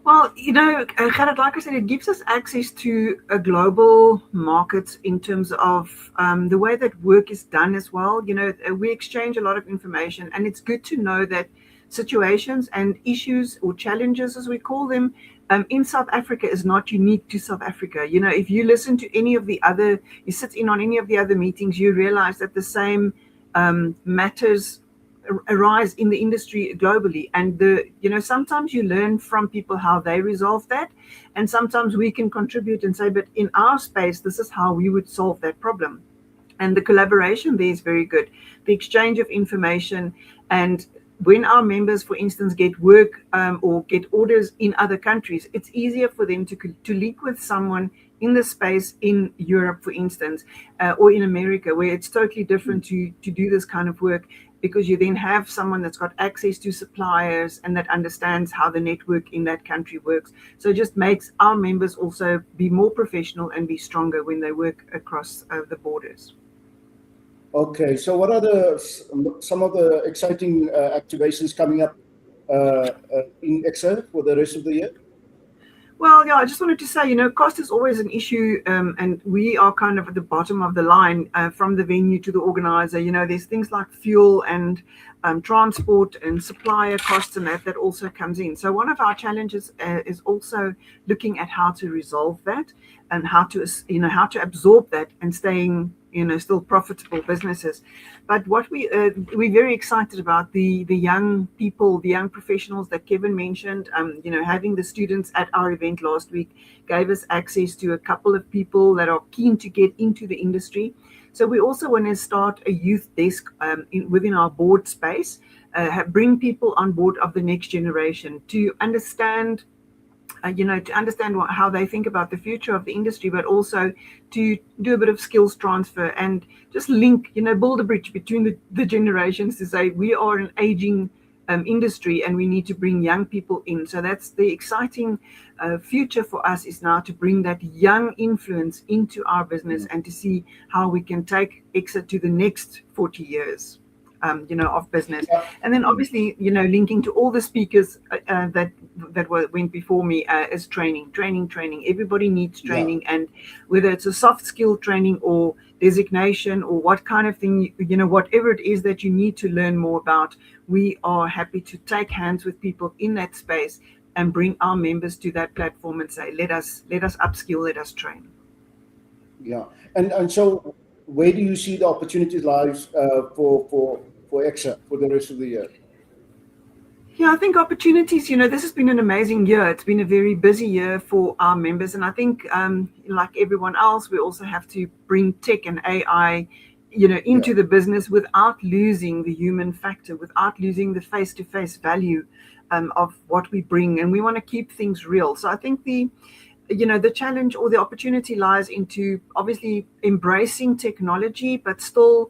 Well, Gerrit, like I said, it gives us access to a global market in terms of the way that work is done as well. We exchange a lot of information, and it's good to know that situations and issues or challenges, as we call them, in South Africa is not unique to South Africa. If you listen to you sit in on any of the other meetings, you realize that the same matters arise in the industry globally, and sometimes you learn from people how they resolve that, and sometimes we can contribute and say, but in our space this is how we would solve that problem. And the collaboration there is very good, the exchange of information. And when our members, for instance, get work or get orders in other countries, it's easier for them to link with someone in the space in Europe, for instance, or in America, where it's totally different to do this kind of work, because you then have someone that's got access to suppliers and that understands how the network in that country works. So it just makes our members also be more professional and be stronger when they work across the borders. Okay, so what are some of the exciting activations coming up in Excel for the rest of the year? Well, yeah, I just wanted to say, cost is always an issue, and we are kind of at the bottom of the line from the venue to the organizer. There's things like fuel and transport and supplier costs, and that also comes in. So one of our challenges is also looking at how to resolve that and how to absorb that and staying still profitable businesses. But what we're very excited about the young people, the young professionals that Kevin mentioned. Having the students at our event last week gave us access to a couple of people that are keen to get into the industry. So we also want to start a youth desk within our board space, bring people on board of the next generation to understand how they think about the future of the industry, but also to do a bit of skills transfer and just link, build a bridge between the generations to say we are an aging industry and we need to bring young people in. So that's the exciting future for us, is now to bring that young influence into our business and to see how we can take Exit to the next 40 years. Of business. And then obviously, linking to all the speakers that went before me is training. Everybody needs training, and whether it's a soft skill training or designation or what kind of thing, whatever it is that you need to learn more about, we are happy to take hands with people in that space and bring our members to that platform and say, let us upskill, let us train. Yeah, and so where do you see the opportunities lies for EXA for the rest of the year? Yeah, I think opportunities, this has been an amazing year. It's been a very busy year for our members. And I think, like everyone else, we also have to bring tech and AI, into the business without losing the human factor, without losing the face-to-face value of what we bring. And we want to keep things real. So I think the challenge or the opportunity lies into obviously embracing technology, but still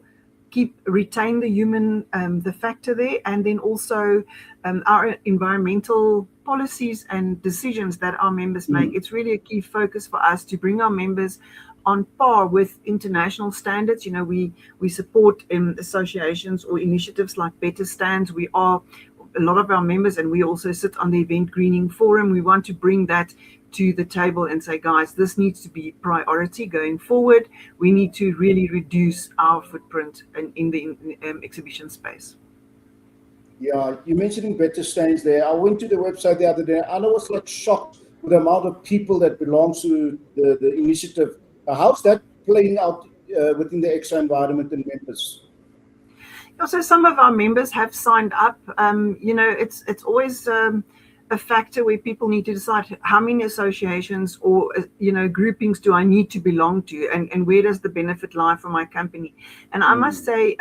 retain the human, the factor there, and then also our environmental policies and decisions that our members make. It's really a key focus for us to bring our members on par with international standards. We support associations or initiatives like Better Stands. We are a lot of our members, and we also sit on the Event Greening Forum. We want to bring that to the table and say, guys, this needs to be priority going forward. We need to really reduce our footprint in the exhibition space. Yeah, you mentioning Better Stands there. I went to the website the other day and I was like shocked with the amount of people that belongs to the initiative. How's that playing out within the EXA environment and members? So some of our members have signed up. It's always a factor where people need to decide how many associations or groupings do I need to belong to, and where does the benefit lie for my company. And I must say,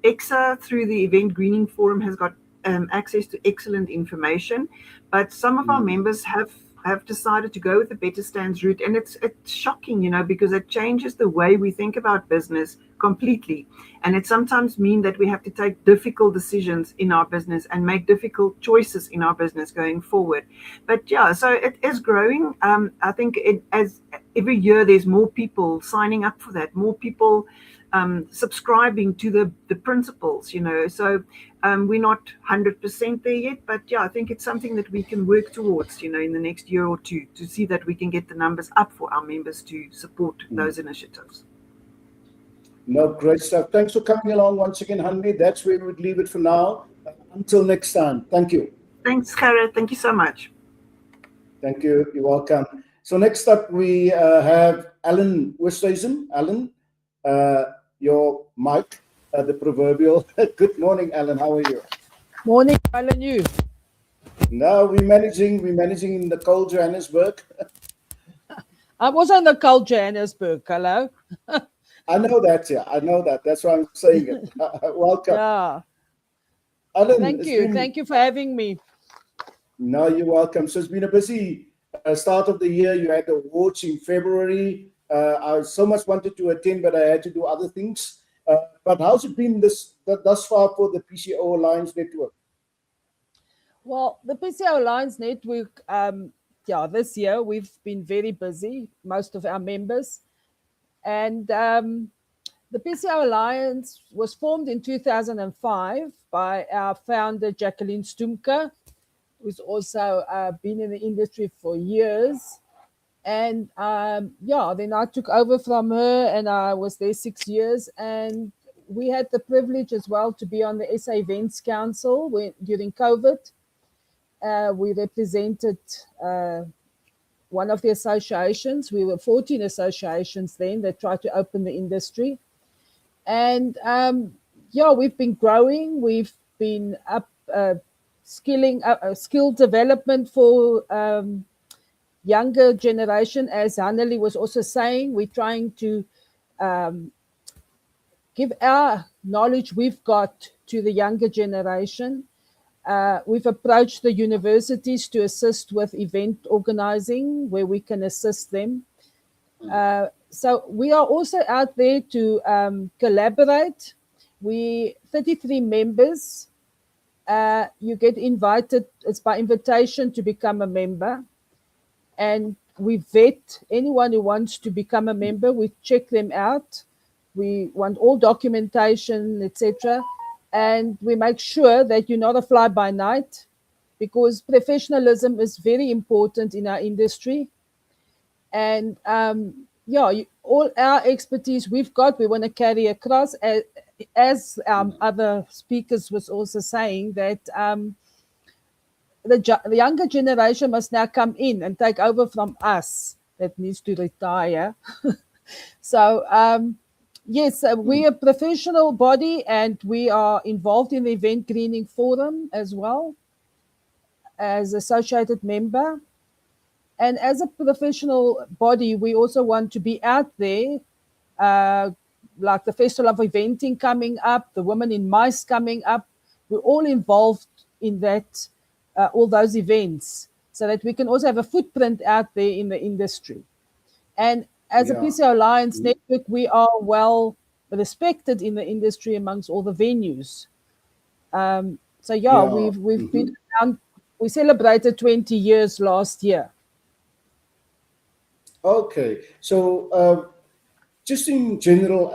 EXA through the Event Greening Forum has got access to excellent information, but some of our members have decided to go with the Better Stands route, and it's shocking, because it changes the way we think about business completely. And it sometimes means that we have to take difficult decisions in our business and make difficult choices in our business going forward. But yeah, so it is growing. I think as every year there's more people signing up for that, more people subscribing to the principles, so we're not 100% there yet, but yeah, I think it's something that we can work towards, in the next year or two, to see that we can get the numbers up for our members to support those initiatives. No, great stuff. Thanks for coming along once again, Hanmi. That's where we would leave it for now. Until next time. Thank you. Thanks, Gerrit. Thank you so much. Thank you. You're welcome. So next up, we have Alan Westhuizen. Alan, your mic, the proverbial. Good morning, Alan. How are you? Morning, Alan. You? No, we're managing in the cold Johannesburg. I was in the cold Johannesburg. Hello. I know that, yeah. I know that. That's why I'm saying it. Welcome. Yeah. Alan, thank you. Thank you for having me. No, you're welcome. So it's been a busy start of the year. You had the awards in February. I so much wanted to attend, but I had to do other things. But how's it been thus far for the PCO Alliance Network? Well, the PCO Alliance Network, this year we've been very busy, most of our members. And The PCO Alliance was formed in 2005 by our founder, Jacqueline Stumke, who's also been in the industry for years. And then I took over from her, and I was there 6 years. And we had the privilege as well to be on the SA Events Council during COVID. We represented one of the associations. We were 14 associations then that tried to open the industry. And we've been growing. We've been up skill development for younger generation. As Hanneli was also saying, we're trying to give our knowledge we've got to the younger generation. We've approached the universities to assist with event organizing where we can assist them. So we are also out there to collaborate. We 33 members. You get invited. It's by invitation to become a member, and we vet anyone who wants to become a member. We check them out. We want all documentation, etc., and we make sure that you're not a fly-by-night, because professionalism is very important in our industry. And all our expertise we've got, we want to carry across, as other speakers was also saying, that the younger generation must now come in and take over from us that needs to retire. So yes, we're a professional body, and we are involved in the Event Greening Forum as well as associated member. And as a professional body, we also want to be out there, like the Festival of Eventing coming up, the Women in Mice coming up. We're all involved in that, all those events, so that we can also have a footprint out there in the industry. And as a PCO Alliance network, we are well respected in the industry amongst all the venues. We've been around. We celebrated 20 years last year. Okay, so just in general,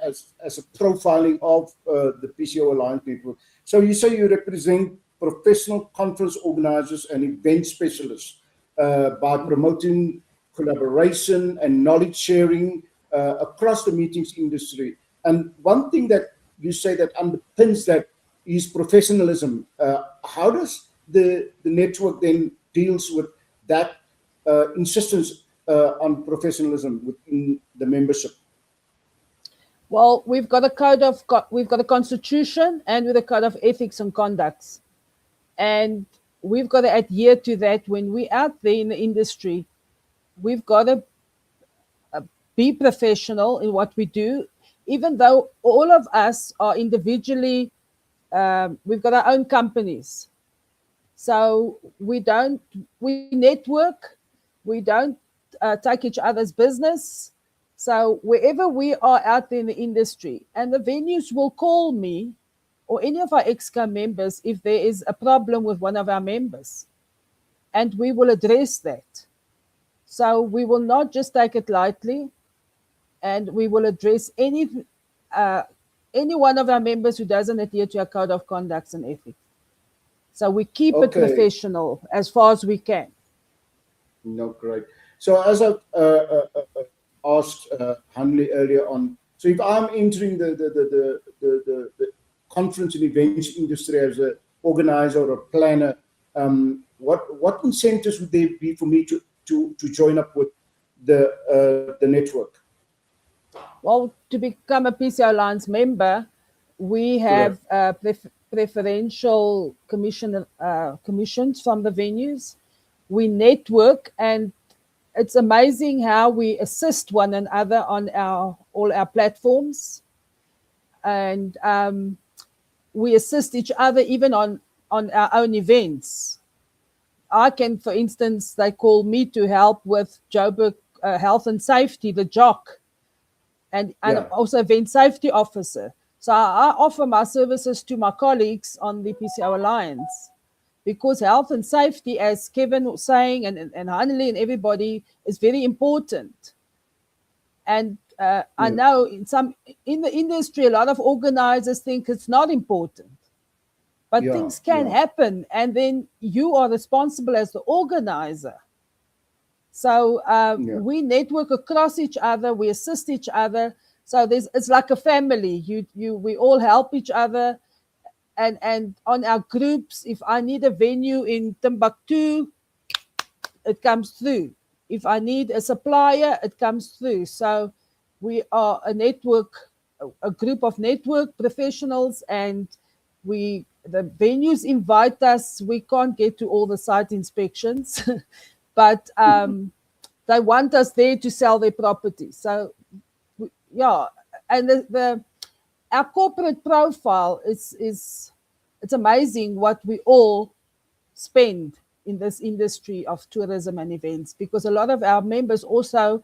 as a profiling of the PCO Alliance people, so you say you represent professional conference organizers and event specialists by promoting collaboration and knowledge sharing across the meetings industry. And one thing that you say that underpins that is professionalism. How does the network then deals with that insistence on professionalism within the membership? Well, we've got a constitution, and with a code of ethics and conducts, and we've got to adhere to that when we're out there in the industry. We've got to be professional in what we do, even though all of us are individually. We've got our own companies, so we network. We don't take each other's business. So wherever we are out there in the industry, and the venues will call me or any of our EXCO members if there is a problem with one of our members, and we will address that. So we will not just take it lightly, and we will address any one of our members who doesn't adhere to our code of conduct and ethics. So we keep it professional as far as we can. No, great. So as I asked Hanneli earlier on, so if I'm entering the conference and events industry as an organizer or a planner, what incentives would there be for me to join up with the network? Well, to become a PCO Alliance member, we have preferential commissions from the venues. We network, and it's amazing how we assist one another on all our platforms, and we assist each other even on our own events. I can, for instance, they call me to help with Joburg health and safety, the JOC, and I'm also event safety officer. So I offer my services to my colleagues on the PCO Alliance, because health and safety, as Kevin was saying, and Hanneli and everybody, is very important. And I know in the industry, a lot of organizers think it's not important. But things can happen, and then you are responsible as the organizer. So we network across each other, we assist each other. So it's like a family. We all help each other, and on our groups, if I need a venue in Timbuktu, it comes through. If I need a supplier, it comes through. So we are a network, a group of network professionals, and the venues invite us. We can't get to all the site inspections, but they want us there to sell their property. So and our corporate profile is it's amazing what we all spend in this industry of tourism and events, because a lot of our members also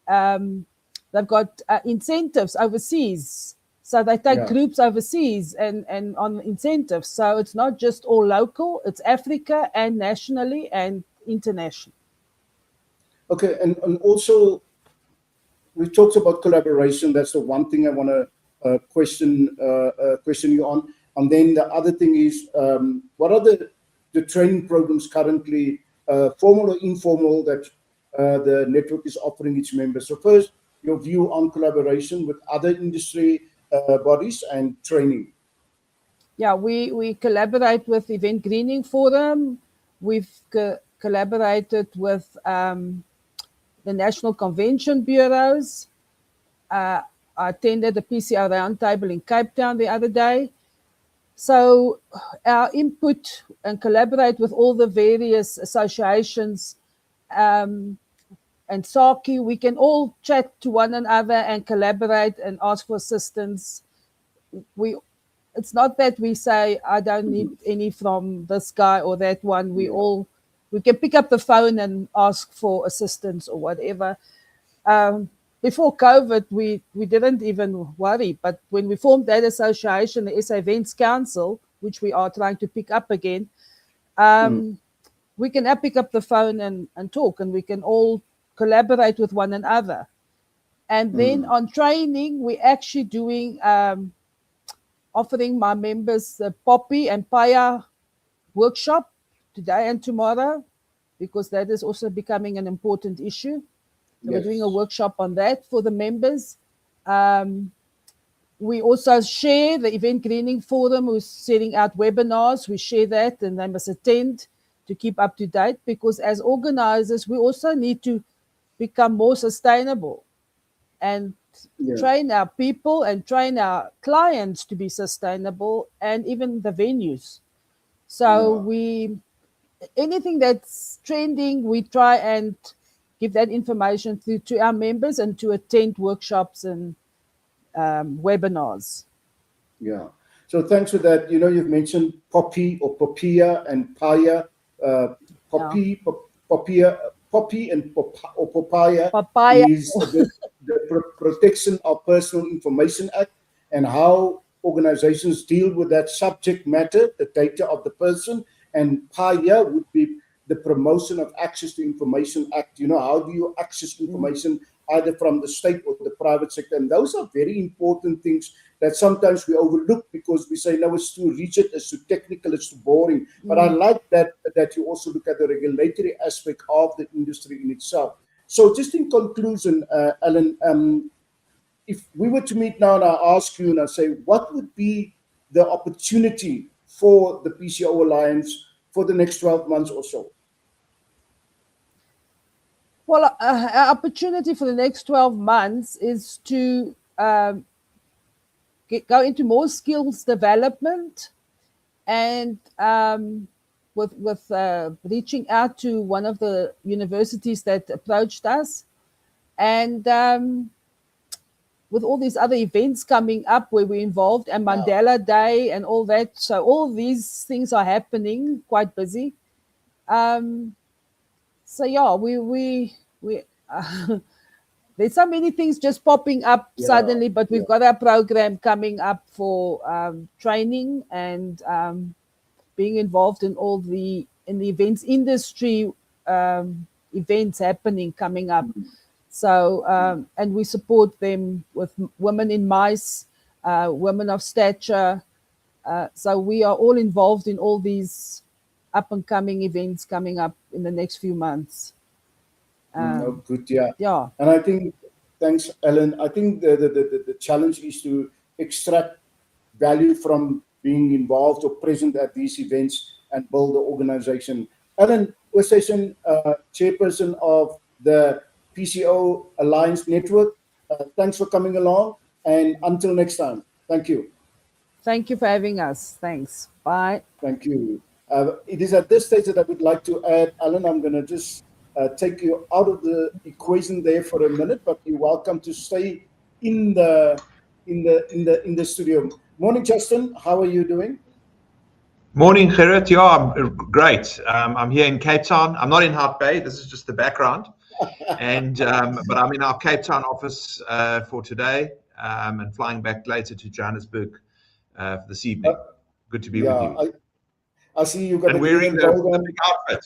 they've got incentives overseas. So they take groups overseas and on incentives. So it's not just all local, it's Africa and nationally and international. Okay, and also we talked about collaboration. That's the one thing I want to question you on. And then the other thing is, what are the training programs currently, formal or informal, that the network is offering its members? So first, your view on collaboration with other industry bodies and training. Yeah, we collaborate with Event Greening Forum. We've collaborated with the National Convention Bureaus. I attended the PCO Roundtable in Cape Town the other day. So our input and collaborate with all the various associations and SARCI, we can all chat to one another and collaborate and ask for assistance. It's not that we say, I don't need any from this guy or that one. We can pick up the phone and ask for assistance or whatever. Before COVID, we didn't even worry. But when we formed that association, the SA Events Council, which we are trying to pick up again, we can now pick up the phone and talk, and we can all collaborate with one another. And then on training, we're actually doing, offering my members the Poppy and Paya workshop today and tomorrow, because that is also becoming an important issue. So we're doing a workshop on that for the members. We also share the Event Greening Forum, who's setting out webinars. We share that, and they must attend to keep up to date, because as organizers, we also need to become more sustainable and train our people and train our clients to be sustainable, and even the venues. So anything that's trending, we try and give that information through to our members and to attend workshops and webinars. Yeah. So thanks for that. You know, you've mentioned Poppy or Popia and Paya. Poppy and Papaya is the Protection of Personal Information Act, and how organizations deal with that subject matter, the data of the person. And Paya would be the Promotion of Access to Information Act. You know, how do you access information either from the state or the private sector? And those are very important things that sometimes we overlook, because we say, no, it's too rigid, it's too technical, it's too boring. But I like that you also look at the regulatory aspect of the industry in itself. So just in conclusion, Alan, if we were to meet now and I ask you and I say, what would be the opportunity for the PCO Alliance for the next 12 months or so? Well, our opportunity for the next 12 months is to go into more skills development, and with reaching out to one of the universities that approached us, and with all these other events coming up where we're involved, and Mandela Day and all that. So all these things are happening, quite busy. So yeah, we there's so many things just popping up suddenly, but we've got our program coming up for training and being involved in all the events industry events happening coming up. So, and we support them with women in mice, women of stature. So we are all involved in all these up and coming events coming up in the next few months. No, good, yeah. Yeah. And I think, thanks, Ellen. I think the challenge is to extract value from being involved or present at these events and build the organization. Ellen Oosthuizen, chairperson of the PCO Alliance Network, thanks for coming along. And until next time, thank you. Thank you for having us. Thanks. Bye. Thank you. It is at this stage that I would like to add, Alan, I'm going to just take you out of the equation there for a minute, but you're welcome to stay in the studio. Morning, Justin. How are you doing? Morning, Gerrit. Yeah, I'm great. I'm here in Cape Town. I'm not in Hout Bay. This is just the background. And but I'm in our Cape Town office for today, and flying back later to Johannesburg this evening. Good to be with you. I see you got and wearing the big outfit.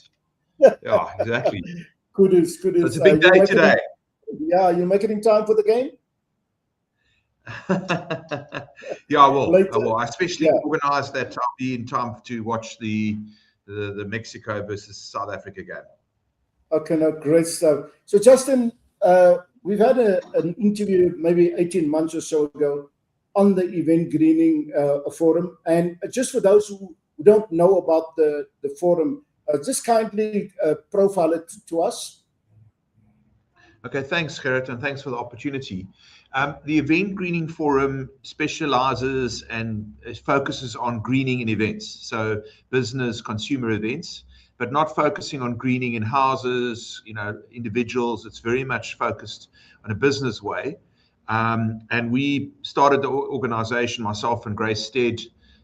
Yeah, exactly. Kudos. So it's a big day today. You're making in time for the game? Yeah, I will. I especially organize that I'll be in time to watch the Mexico versus South Africa game. Okay, no, great stuff. So Justin, we've had an interview maybe 18 months or so ago on the event greening forum, and just for those who don't know about the forum, just kindly profile it to us. Okay, thanks, Gerrit, and thanks for the opportunity. The Event Greening Forum specializes and focuses on greening in events, so business, consumer events, but not focusing on greening in houses, individuals. It's very much focused on a business way. And we started the organization, myself and Grace Stead,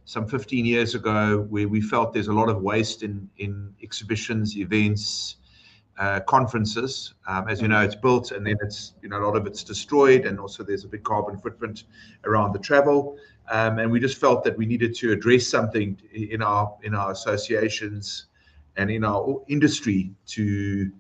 some 15 years ago, where we felt there's a lot of waste in exhibitions, events, conferences. As you know, it's built and then it's, a lot of it's destroyed, and also there's a big carbon footprint around the travel. And we just felt that we needed to address something in our associations and in our industry to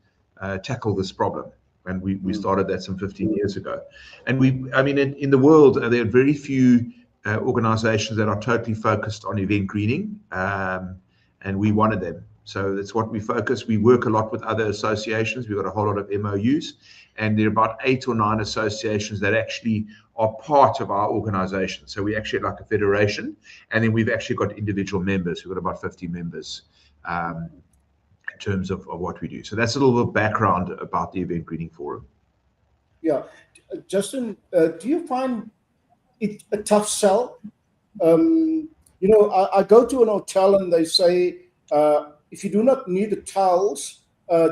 tackle this problem. And we started that some 15 years ago. And in the world, there are very few organizations that are totally focused on event greening, and we one of them. So that's what we focus. We work a lot with other associations. We've got a whole lot of MOUs, and there are about 8 or 9 associations that actually are part of our organization. So we actually like a federation, and then we've actually got individual members. We've got about 50 members in terms of what we do. So that's a little bit of background about the Event Greening Forum. Yeah. Justin, do you find it a tough sell? I go to an hotel and they say, if you do not need the towels,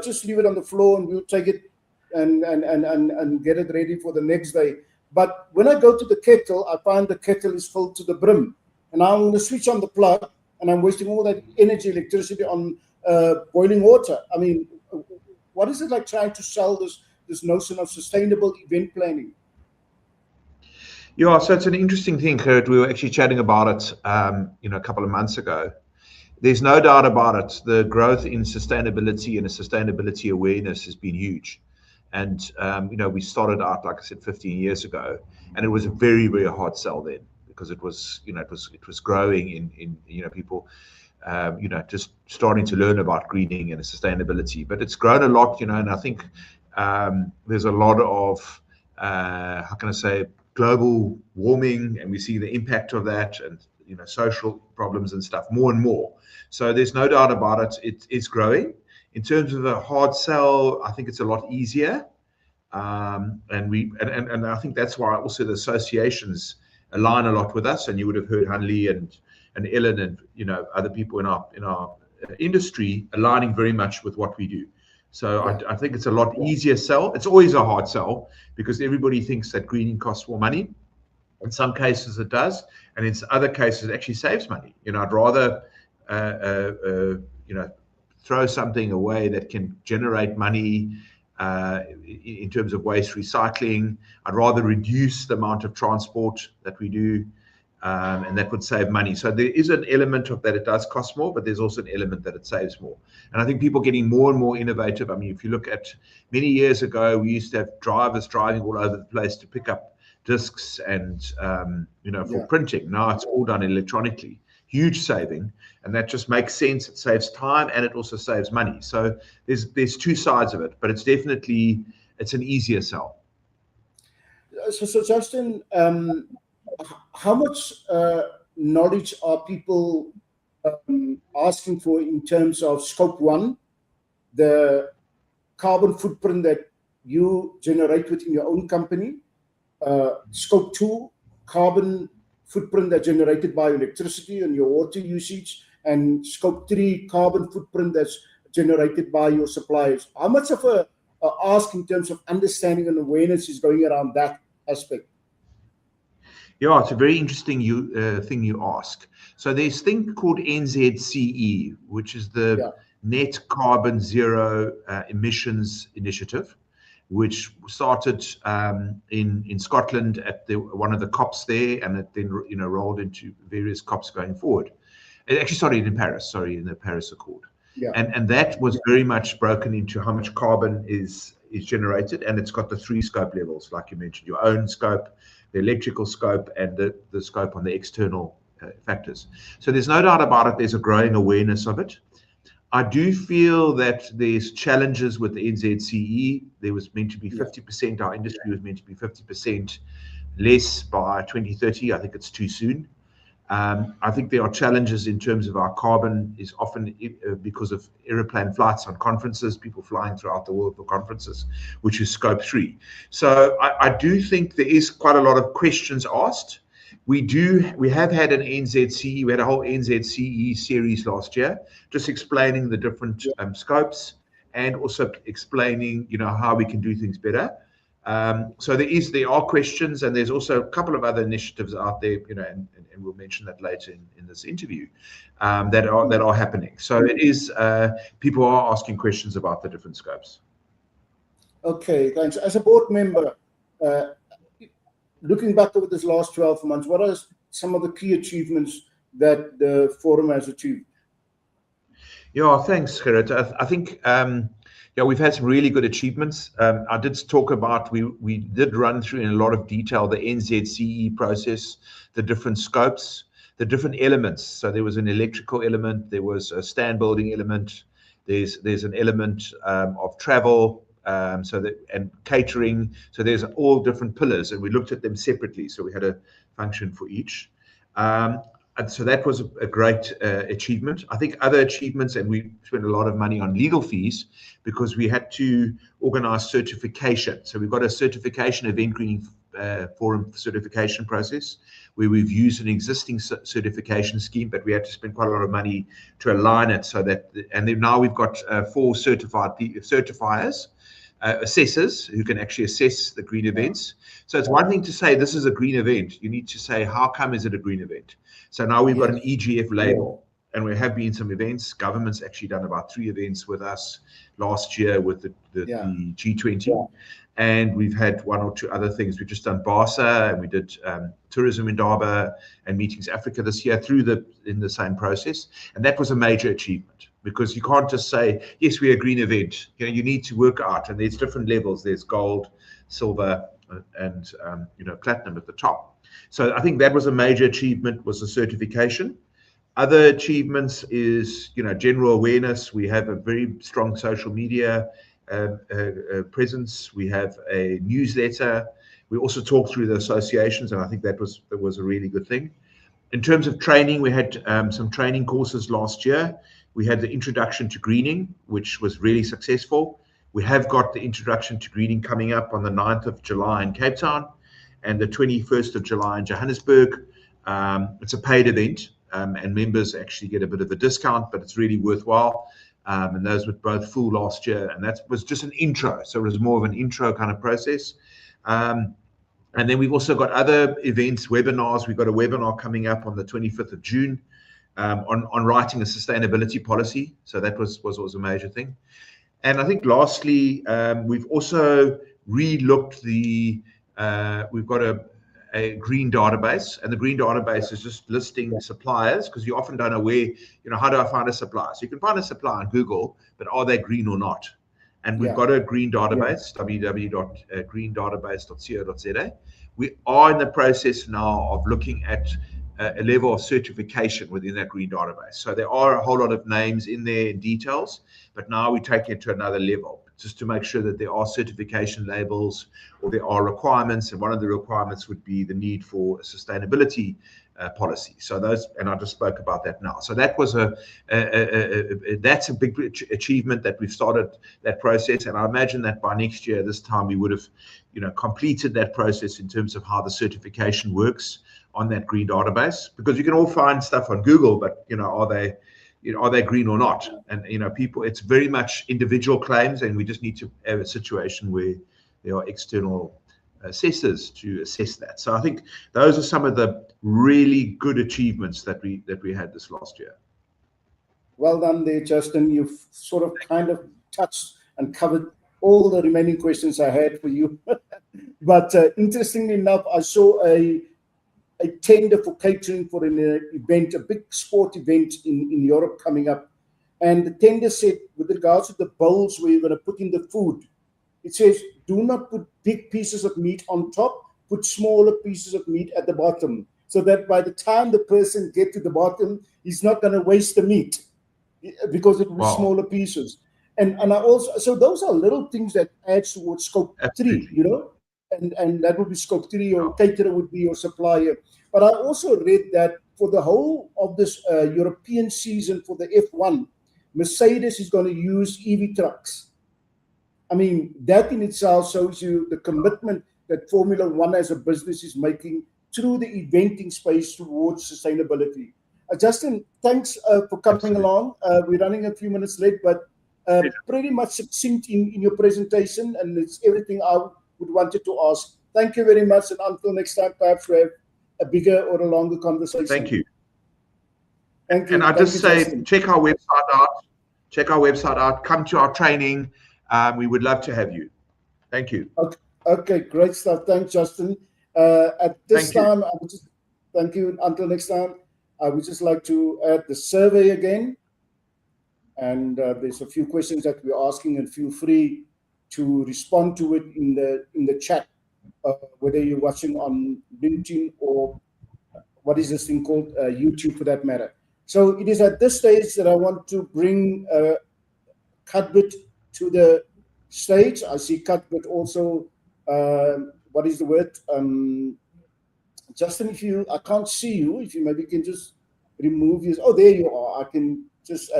just leave it on the floor and we'll take it and get it ready for the next day. But when I go to the kettle, I find the kettle is filled to the brim, and I'm going to switch on the plug, and I'm wasting all that energy, electricity on boiling water. I mean, what is it like trying to sell this notion of sustainable event planning? Yeah, so it's an interesting thing, Gerrit. We were actually chatting about it, a couple of months ago. There's no doubt about it. The growth in sustainability and sustainability awareness has been huge. And, we started out, like I said, 15 years ago, and it was a very, very hard sell then, because it was growing in people, just starting to learn about greening and sustainability. But it's grown a lot, and I think there's a lot of, global warming, and we see the impact of that, and social problems and stuff more and more. So there's no doubt about it. It is growing. In terms of a hard sell, I think it's a lot easier, and I think that's why also the associations align a lot with us. And you would have heard Hanley and Ellen and other people in our industry aligning very much with what we do. So I think it's a lot easier sell. It's always a hard sell because everybody thinks that greening costs more money. In some cases it does, and in other cases it actually saves money. I'd rather throw something away that can generate money in terms of waste recycling. I'd rather reduce the amount of transport that we do. and that would save money. So there is an element of that it does cost more, but there's also an element that it saves more. And I think people are getting more and more innovative. I mean, if you look at many years ago, we used to have drivers driving all over the place to pick up discs and for printing. Now it's all done electronically. Huge saving, and that just makes sense. It saves time and it also saves money. So there's two sides of it, but it's an easier sell. So Justin, how much knowledge are people asking for in terms of scope 1, the carbon footprint that you generate within your own company, scope 2, carbon footprint that's generated by electricity and your water usage, and scope 3, carbon footprint that's generated by your suppliers? How much of a ask in terms of understanding and awareness is going around that aspect? Yeah, it's a very interesting thing you ask. So there's a thing called NZCE, which is the Net Carbon Zero Emissions Initiative, which started in Scotland at one of the COPs there, and it then rolled into various COPs going forward. It actually started in Paris, in the Paris Accord. Yeah. And that was very much broken into how much carbon is generated, and it's got the 3 scope levels, like you mentioned, your own scope, the electrical scope, and the scope on the external factors. So there's no doubt about it, there's a growing awareness of it. I do feel that there's challenges with the NZCE. There was meant to be 50%, our industry was meant to be 50% less by 2030. I think it's too soon. I think there are challenges in terms of our carbon is often because of aeroplane flights on conferences, people flying throughout the world for conferences, which is scope 3. So I do think there is quite a lot of questions asked. We have had an NZCE, we had a whole NZCE series last year, just explaining the different scopes and also explaining, how we can do things better. So there are questions, and there's also a couple of other initiatives out there, and we'll mention that later in this interview, that are happening. So it is, people are asking questions about the different scopes. Okay, thanks. As a board member, looking back over this last 12 months, what are some of the key achievements that the forum has achieved? Yeah, thanks, Gerrit. I think we've had some really good achievements. I did talk about, we did run through in a lot of detail the NZCE process, the different scopes, the different elements. So there was an electrical element, there was a stand building element, there's an element of travel, and catering. So there's all different pillars, and we looked at them separately. So we had a function for each. And so that was a great achievement. I think other achievements, and we spent a lot of money on legal fees because we had to organize certification. So we've got a certification, event greening forum certification process, where we've used an existing certification scheme, but we had to spend quite a lot of money to align it so that, and then now we've got 4 certifiers, assessors who can actually assess the green events. So it's one thing to say this is a green event. You need to say, how come is it a green event? So now we've got an EGF label, and there have been some events. Government's actually done about 3 events with us last year with the G20. And we've had 1 or 2 other things. We've just done BASA, and we did Tourism Indaba and Meetings Africa this year in the same process. And that was a major achievement, because you can't just say, yes, we're a green event. You need to work out, and there's different levels. There's gold, silver, and platinum at the top. So I think that was a major achievement, was the certification. Other achievements is, general awareness. We have a very strong social media presence. We have a newsletter. We also talk through the associations, and I think that was a really good thing. In terms of training, we had some training courses last year. We had the Introduction to Greening, which was really successful. We have got the Introduction to Greening coming up on the 9th of July in Cape Town and the 21st of July in Johannesburg. It's a paid event, and members actually get a bit of a discount, but it's really worthwhile. And those were both full last year, and that was just an intro. So it was more of an intro kind of process. And then we've also got other events, webinars. We've got a webinar coming up on the 25th of June on writing a sustainability policy. So that was a major thing. And I think lastly, we've also re-looked we've got a green database, and the green database is just listing suppliers, because you often don't know where, how do I find a supplier? So you can find a supplier on Google, but are they green or not? And we've got a green database, www.greendatabase.co.za. We are in the process now of looking at a level of certification within that green database. So there are a whole lot of names in there and details, but now we take it to another level, just to make sure that there are certification labels or there are requirements. And one of the requirements would be the need for a sustainability policy. So those, and I just spoke about that now. So that was that's a big achievement that we've started that process. And I imagine that by next year, this time, we would have, completed that process in terms of how the certification works on that green database, because you can all find stuff on Google, but are they green or not? And people, it's very much individual claims, and we just need to have a situation where there are external assessors to assess that. So I think those are some of the really good achievements that we had this last year. Well done there, Justin. You've sort of kind of touched and covered all the remaining questions I had for you. But interestingly enough, I saw a tender for catering for an event, a big sport event in Europe coming up. And the tender said, with regards to the bowls where you're going to put in the food, it says, do not put big pieces of meat on top, put smaller pieces of meat at the bottom, so that by the time the person gets to the bottom, he's not going to waste the meat, because it will be smaller pieces. And I also, so those are little things that adds towards scope 3, and that would be scope 3, or caterer would be your supplier. But I also read that for the whole of this European season for the F1, Mercedes is going to use EV trucks. I mean, that in itself shows you the commitment that Formula One as a business is making through the eventing space towards sustainability. Justin, thanks for coming along. We're running a few minutes late, but pretty much succinct in your presentation, and it's everything I would wanted to ask. Thank you very much, and until next time, perhaps we have a bigger or a longer conversation. Thank you. Thank you. And I just say, Justin, check our website out. Check our website out. Come to our training. We would love to have you. Thank you. Okay, great stuff. Thanks, Justin. At this time, I would just thank you. Until next time, I would just like to add the survey again. And there's a few questions that we're asking, and feel free to respond to it in the chat, whether you're watching on LinkedIn or what is this thing called, YouTube for that matter. So it is at this stage that I want to bring Cuthbert to the stage. I see Cuthbert also. What is the word? Justin, I can't see you, if you maybe can just remove your. Oh, there you are. I can just.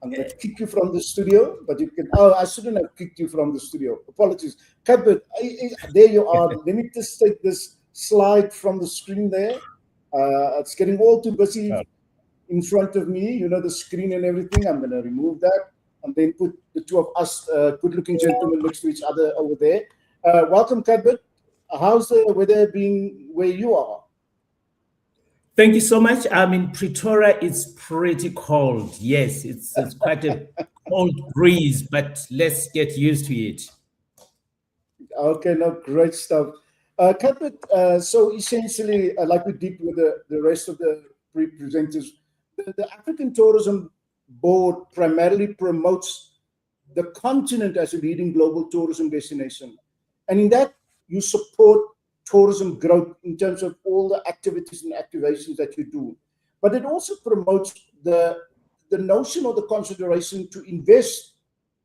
I'm going to kick you from the studio, but you can. Oh, I shouldn't have kicked you from the studio. Apologies. Cuthbert, there you are. Let me just take this slide from the screen there. It's getting all too busy in front of me, the screen and everything. I'm going to remove that and then put the two of us good-looking gentlemen next to each other over there. Welcome, Cuthbert. How's the weather being where you are? Thank you so much. In Pretoria, it's pretty cold. Yes, it's quite a cold breeze, but let's get used to it. Okay, no, great stuff. Cuthbert, so essentially, like we did with the rest of the presenters, the African Tourism Board primarily promotes the continent as a leading global tourism destination. And in that, you support tourism growth in terms of all the activities and activations that you do. But it also promotes the notion or the consideration to invest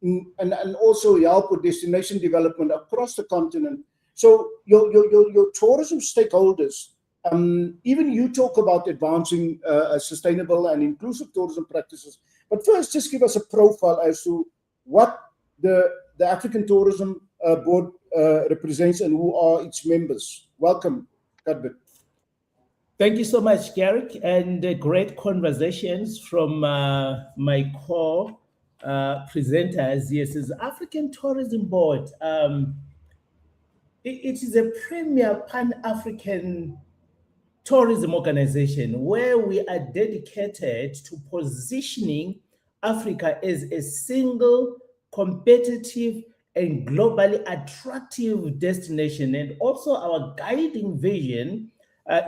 in, and also help with destination development across the continent. So your tourism stakeholders, even you talk about advancing sustainable and inclusive tourism practices. But first, just give us a profile as to what the African Tourism Board represents and who are its members. Welcome, Cuthbert. Thank you so much, Garrick, and great conversations from my core presenters. Yes, as African Tourism Board, it is a premier Pan-African tourism organization where we are dedicated to positioning Africa as a single, competitive, and globally attractive destination. And also our guiding vision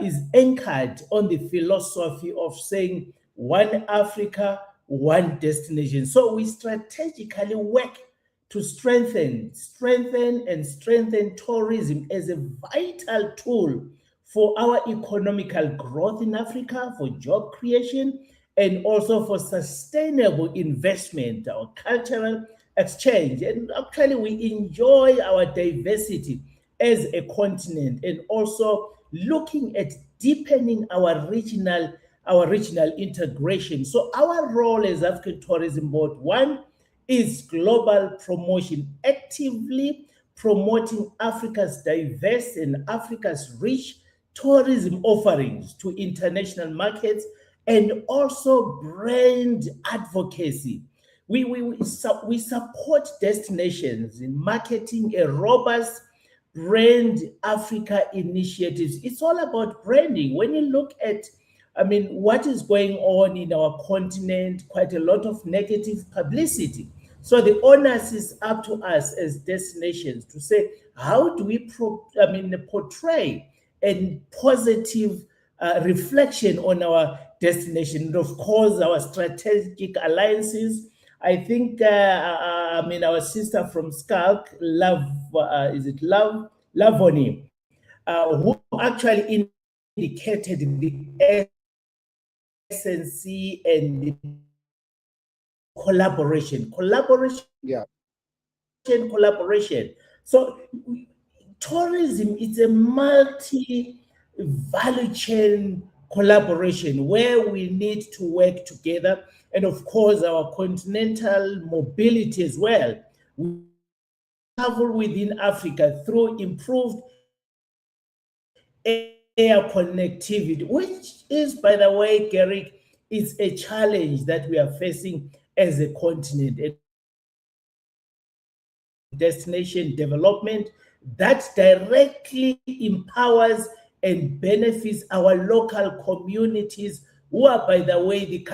is anchored on the philosophy of saying one Africa, one destination. So we strategically work to strengthen tourism as a vital tool for our economical growth in Africa, for job creation, and also for sustainable investment, our cultural exchange. And actually, we enjoy our diversity as a continent, and also looking at deepening our regional integration. So our role as African Tourism Board, one, is global promotion, actively promoting Africa's diverse and Africa's rich tourism offerings to international markets, and also brand advocacy. We support destinations in marketing a robust brand Africa initiatives. It's all about branding. When you look at, what is going on in our continent, quite a lot of negative publicity. So the onus is up to us as destinations to say, how do we portray a positive reflection on our destination? And of course, our strategic alliances. I think, our sister from Skalk, Lavoni, who actually indicated the SNC and the collaboration. Yeah. Collaboration. So tourism is a multi-value chain collaboration where we need to work together, and of course our continental mobility as well. We travel within Africa through improved air connectivity, which is, by the way, Garrick, is a challenge that we are facing as a continent. Destination development that directly empowers and benefits our local communities, who are, by the way, the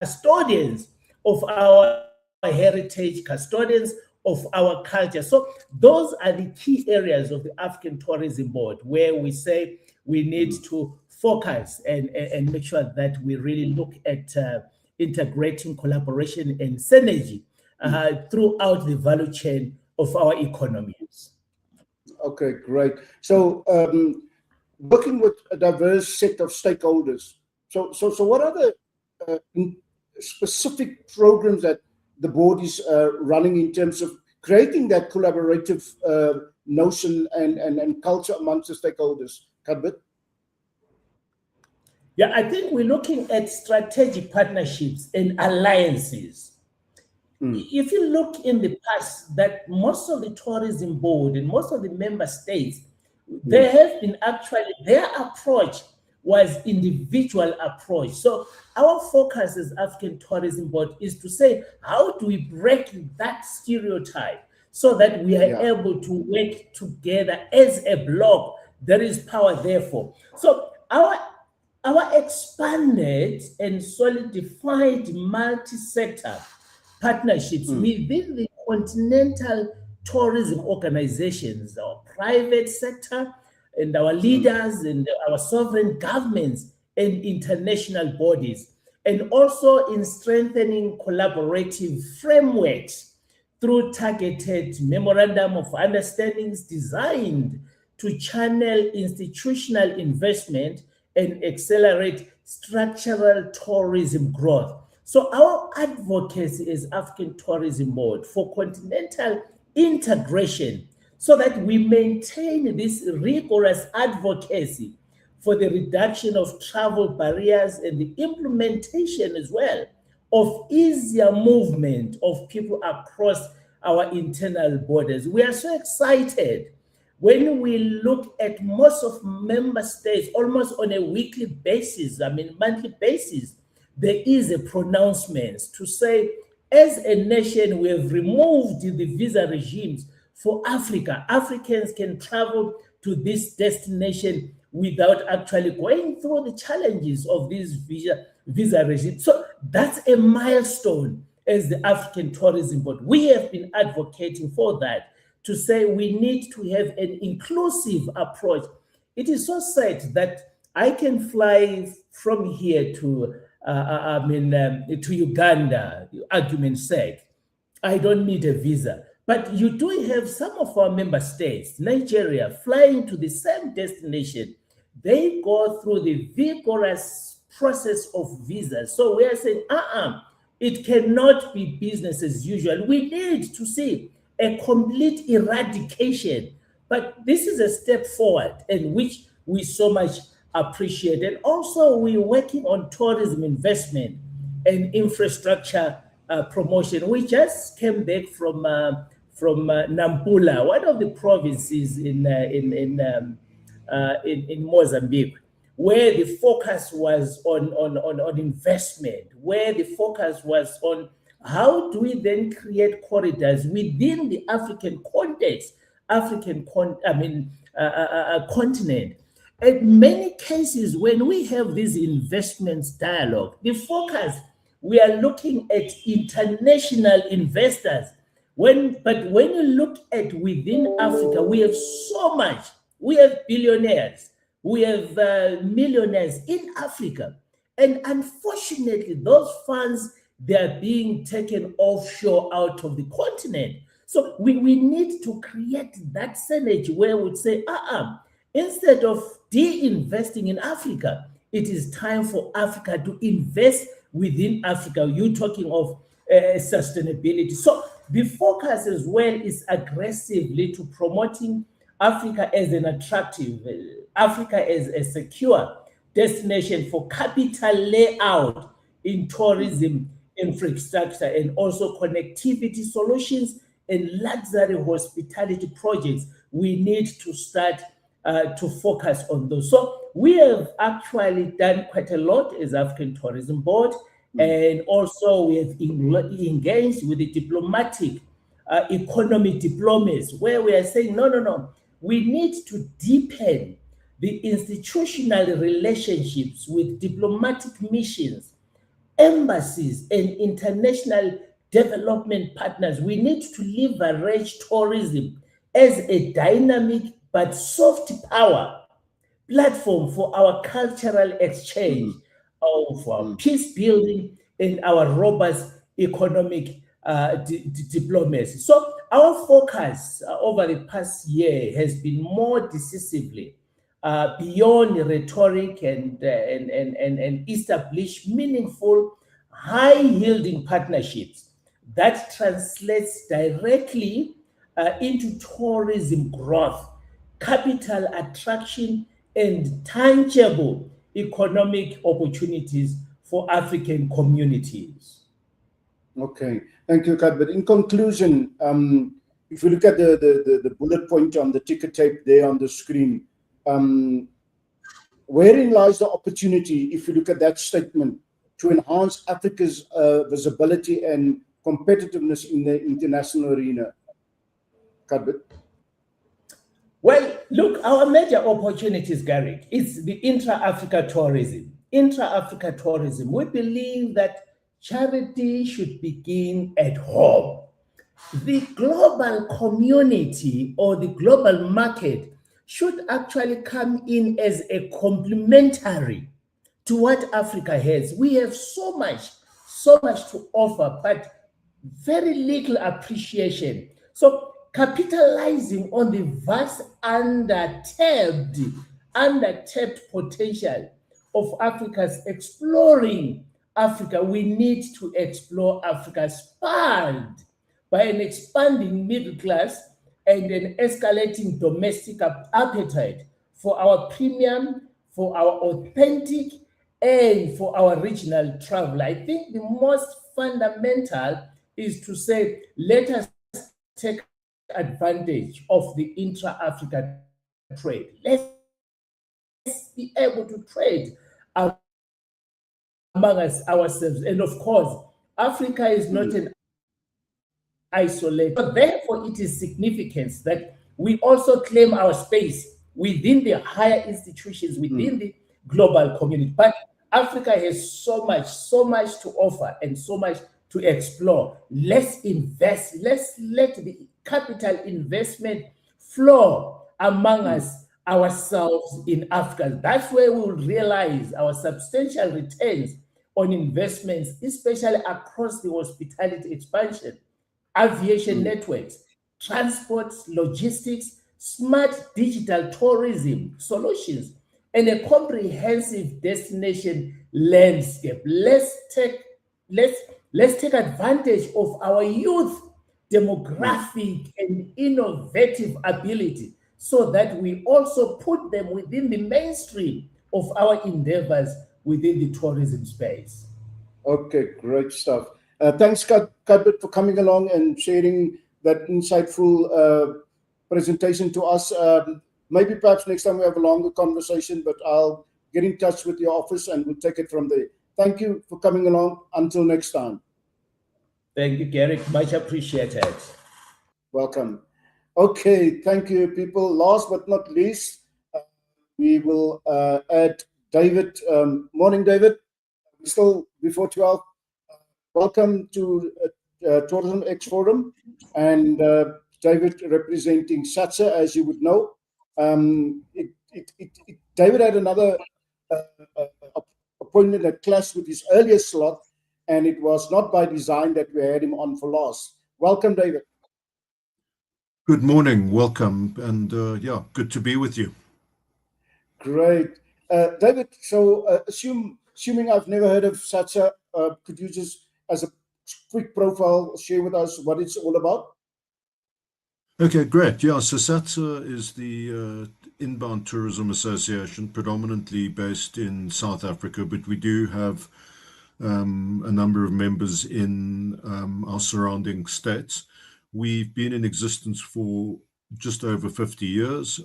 custodians of our heritage, custodians of our culture. So those are the key areas of the African Tourism Board where we say we need to focus and make sure that we really look at integrating collaboration and synergy throughout the value chain of our economies. Okay, great. So working with a diverse set of stakeholders. So what are the specific programs that the board is running in terms of creating that collaborative notion and culture amongst the stakeholders? Kadbit? Yeah, I think we're looking at strategic partnerships and alliances. If you look in the past, that most of the tourism board and most of the member states, they have been actually, their approach was individual approach. So our focus as African Tourism Board is to say, how do we break that stereotype so that we are able to work together as a bloc? There is power, therefore. So our expanded and solidified multi-sector partnerships within the continental tourism organizations, our private sector, and our leaders and our sovereign governments and international bodies, and also in strengthening collaborative frameworks through targeted memorandum of understandings designed to channel institutional investment and accelerate structural tourism growth. So our advocacy as African Tourism Board for continental integration, so that we maintain this rigorous advocacy for the reduction of travel barriers and the implementation as well of easier movement of people across our internal borders. We are so excited when we look at most of member states almost on a weekly basis, monthly basis, there is a pronouncement to say, as a nation, we have removed the visa regimes for Africa. Africans can travel to this destination without actually going through the challenges of these visa regimes. So that's a milestone as the African Tourism Board, we have been advocating for that, to say we need to have an inclusive approach. It is so sad that I can fly from here to to Uganda, argument's sake. I don't need a visa. But you do have some of our member states, Nigeria, flying to the same destination. They go through the vigorous process of visas. So we are saying, it cannot be business as usual. We need to see a complete eradication. But this is a step forward, and which we so much appreciate. And also we're working on tourism investment and infrastructure promotion. We just came back from Nampula, one of the provinces in Mozambique, where the focus was on investment, where the focus was on how do we then create corridors within the African context, continent. In many cases, when we have these investments dialogue, the focus, we are looking at international investors. But when you look at within Africa, we have so much. We have billionaires, we have millionaires in Africa. And unfortunately, those funds, they are being taken offshore out of the continent. So we need to create that synergy where we would say, instead of de-investing in Africa, it is time for Africa to invest within Africa. You're talking of sustainability. So the focus as well is aggressively to promoting Africa as an attractive, Africa as a secure destination for capital layout in tourism infrastructure, and also connectivity solutions and luxury hospitality projects. We need to start to focus on those. So we have actually done quite a lot as African Tourism Board, and also we have engaged with the diplomatic economic diplomacy, where we are saying, no, we need to deepen the institutional relationships with diplomatic missions, embassies, and international development partners. We need to leverage tourism as a dynamic but soft power platform for our cultural exchange, for our peace building, and our robust economic diplomacy. So our focus over the past year has been more decisively beyond rhetoric and establish meaningful, high-yielding partnerships that translates directly into tourism growth, capital attraction, and tangible economic opportunities for African communities. Okay, thank you, Cuthbert. In conclusion, if you look at the bullet point on the ticker tape there on the screen, wherein lies the opportunity, if you look at that statement, to enhance Africa's visibility and competitiveness in the international arena? Cuthbert? Well, look, our major opportunities, Gary, is the intra-Africa tourism. Intra-Africa tourism, we believe that charity should begin at home. The global community or the global market should actually come in as a complementary to what Africa has. We have so much to offer, but very little appreciation. So capitalizing on the vast undertapped potential of Africa's exploring Africa, we need to explore Africa spurred by an expanding middle class and an escalating domestic appetite for our premium, for our authentic, and for our regional travel. I think the most fundamental is to say, let us take advantage of the intra-Africa trade. Let's be able to trade among us ourselves. And of course, Africa is not an isolated, but therefore it is significant that we also claim our space within the higher institutions, within the global community. But Africa has so much to offer and so much to explore. Let's invest. Let's let the capital investment flow among us, ourselves in Africa. That's where we will realize our substantial returns on investments, especially across the hospitality expansion, aviation networks, transport, logistics, smart digital tourism solutions, and a comprehensive destination landscape. Let's take advantage of our youth demographic and innovative ability so that we also put them within the mainstream of our endeavors within the tourism space. Okay, great stuff. Thanks, Cuthbert, for coming along and sharing that insightful presentation to us. Maybe perhaps next time we have a longer conversation, but I'll get in touch with your office and we'll take it from there. Thank you for coming along. Until next time. Thank you, Garrick. Much appreciated. Welcome. Okay, thank you, people. Last but not least, we will add David. Morning, David. Still before 12. Welcome to TourismX Forum, and David representing SATSA, as you would know. David had another appointment that clashed with his earlier slot, and it was not by design that we had him on for last. Welcome, David. Good morning, welcome, and yeah, good to be with you. Great. David, so assuming I've never heard of SATSA, could you just, as a quick profile, share with us what it's all about? Okay, great. Yeah, so SATSA is the Inbound Tourism Association, predominantly based in South Africa, but we do have a number of members in our surrounding states. We've been in existence for just over 50 years,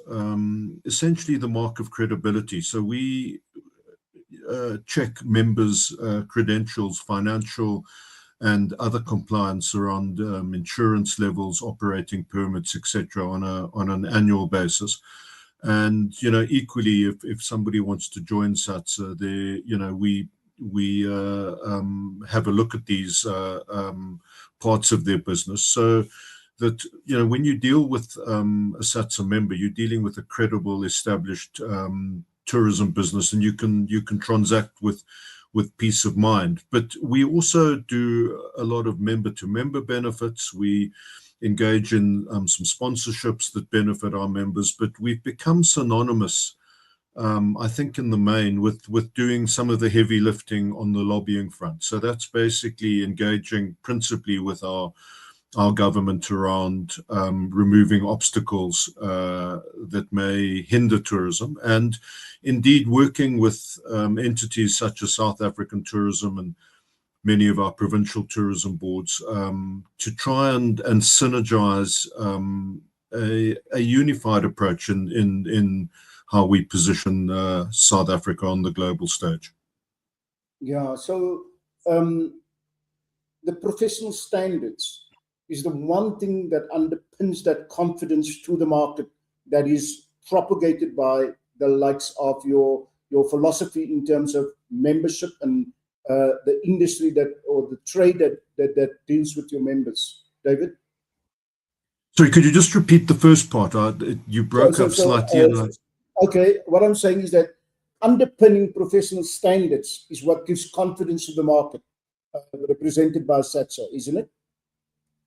essentially the mark of credibility. So we check members' credentials, financial and other compliance around insurance levels, operating permits, etc., on an annual basis. And equally, if somebody wants to join SATSA, we have a look at these parts of their business, so that when you deal with a SATSA member, you're dealing with a credible, established tourism business, and you can transact with peace of mind. But we also do a lot of member-to-member benefits. We engage in some sponsorships that benefit our members, but we've become synonymous, I think, in the main with doing some of the heavy lifting on the lobbying front. So that's basically engaging principally with our government around removing obstacles that may hinder tourism, and indeed working with entities such as South African Tourism and many of our provincial tourism boards to try and synergize a unified approach in how we position South Africa on the global stage. Yeah, so the professional standards is the one thing that underpins that confidence to the market that is propagated by the likes of your philosophy in terms of membership and the industry or the trade that deals with your members. David? Sorry, could you just repeat the first part? You broke up slightly. Okay, what I'm saying is that underpinning professional standards is what gives confidence to the market, represented by SATSA, isn't it?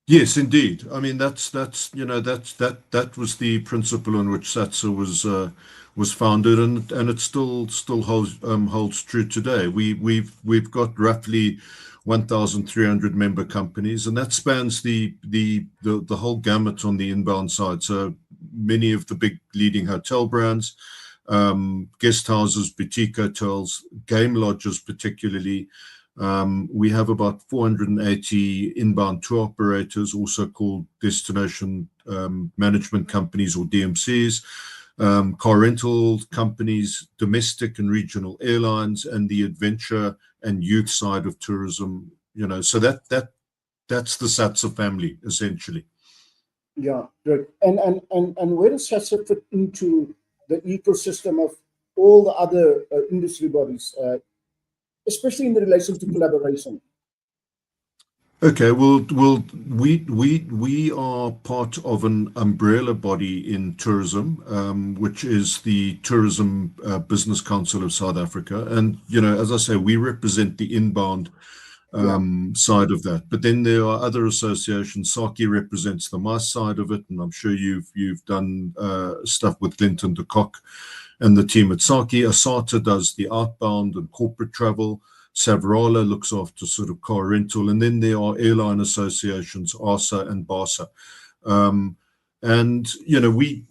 Yes, indeed. I mean, that was the principle on which SATSA was founded, and it still holds true today. We've got roughly 1,300 member companies, and that spans the whole gamut on the inbound side. So many of the big leading hotel brands, guest houses, boutique hotels, game lodges particularly. We have about 480 inbound tour operators, also called destination management companies or DMCs, car rental companies, domestic and regional airlines, and the adventure and youth side of tourism. So that's the SATSA family essentially. Yeah, great. And where does SATSA fit into the ecosystem of all the other industry bodies, especially in relation to collaboration? Okay, well, we are part of an umbrella body in tourism, which is the Tourism Business Council of South Africa, and as I say, we represent the inbound side of that. But then there are other associations. SARCI represents the MICE side of it, and I'm sure you've done stuff with Clinton de Kock and the team at SARCI. ASATA does the outbound and corporate travel. Savrala looks after sort of car rental, and then there are airline associations, ASA and BASA, and we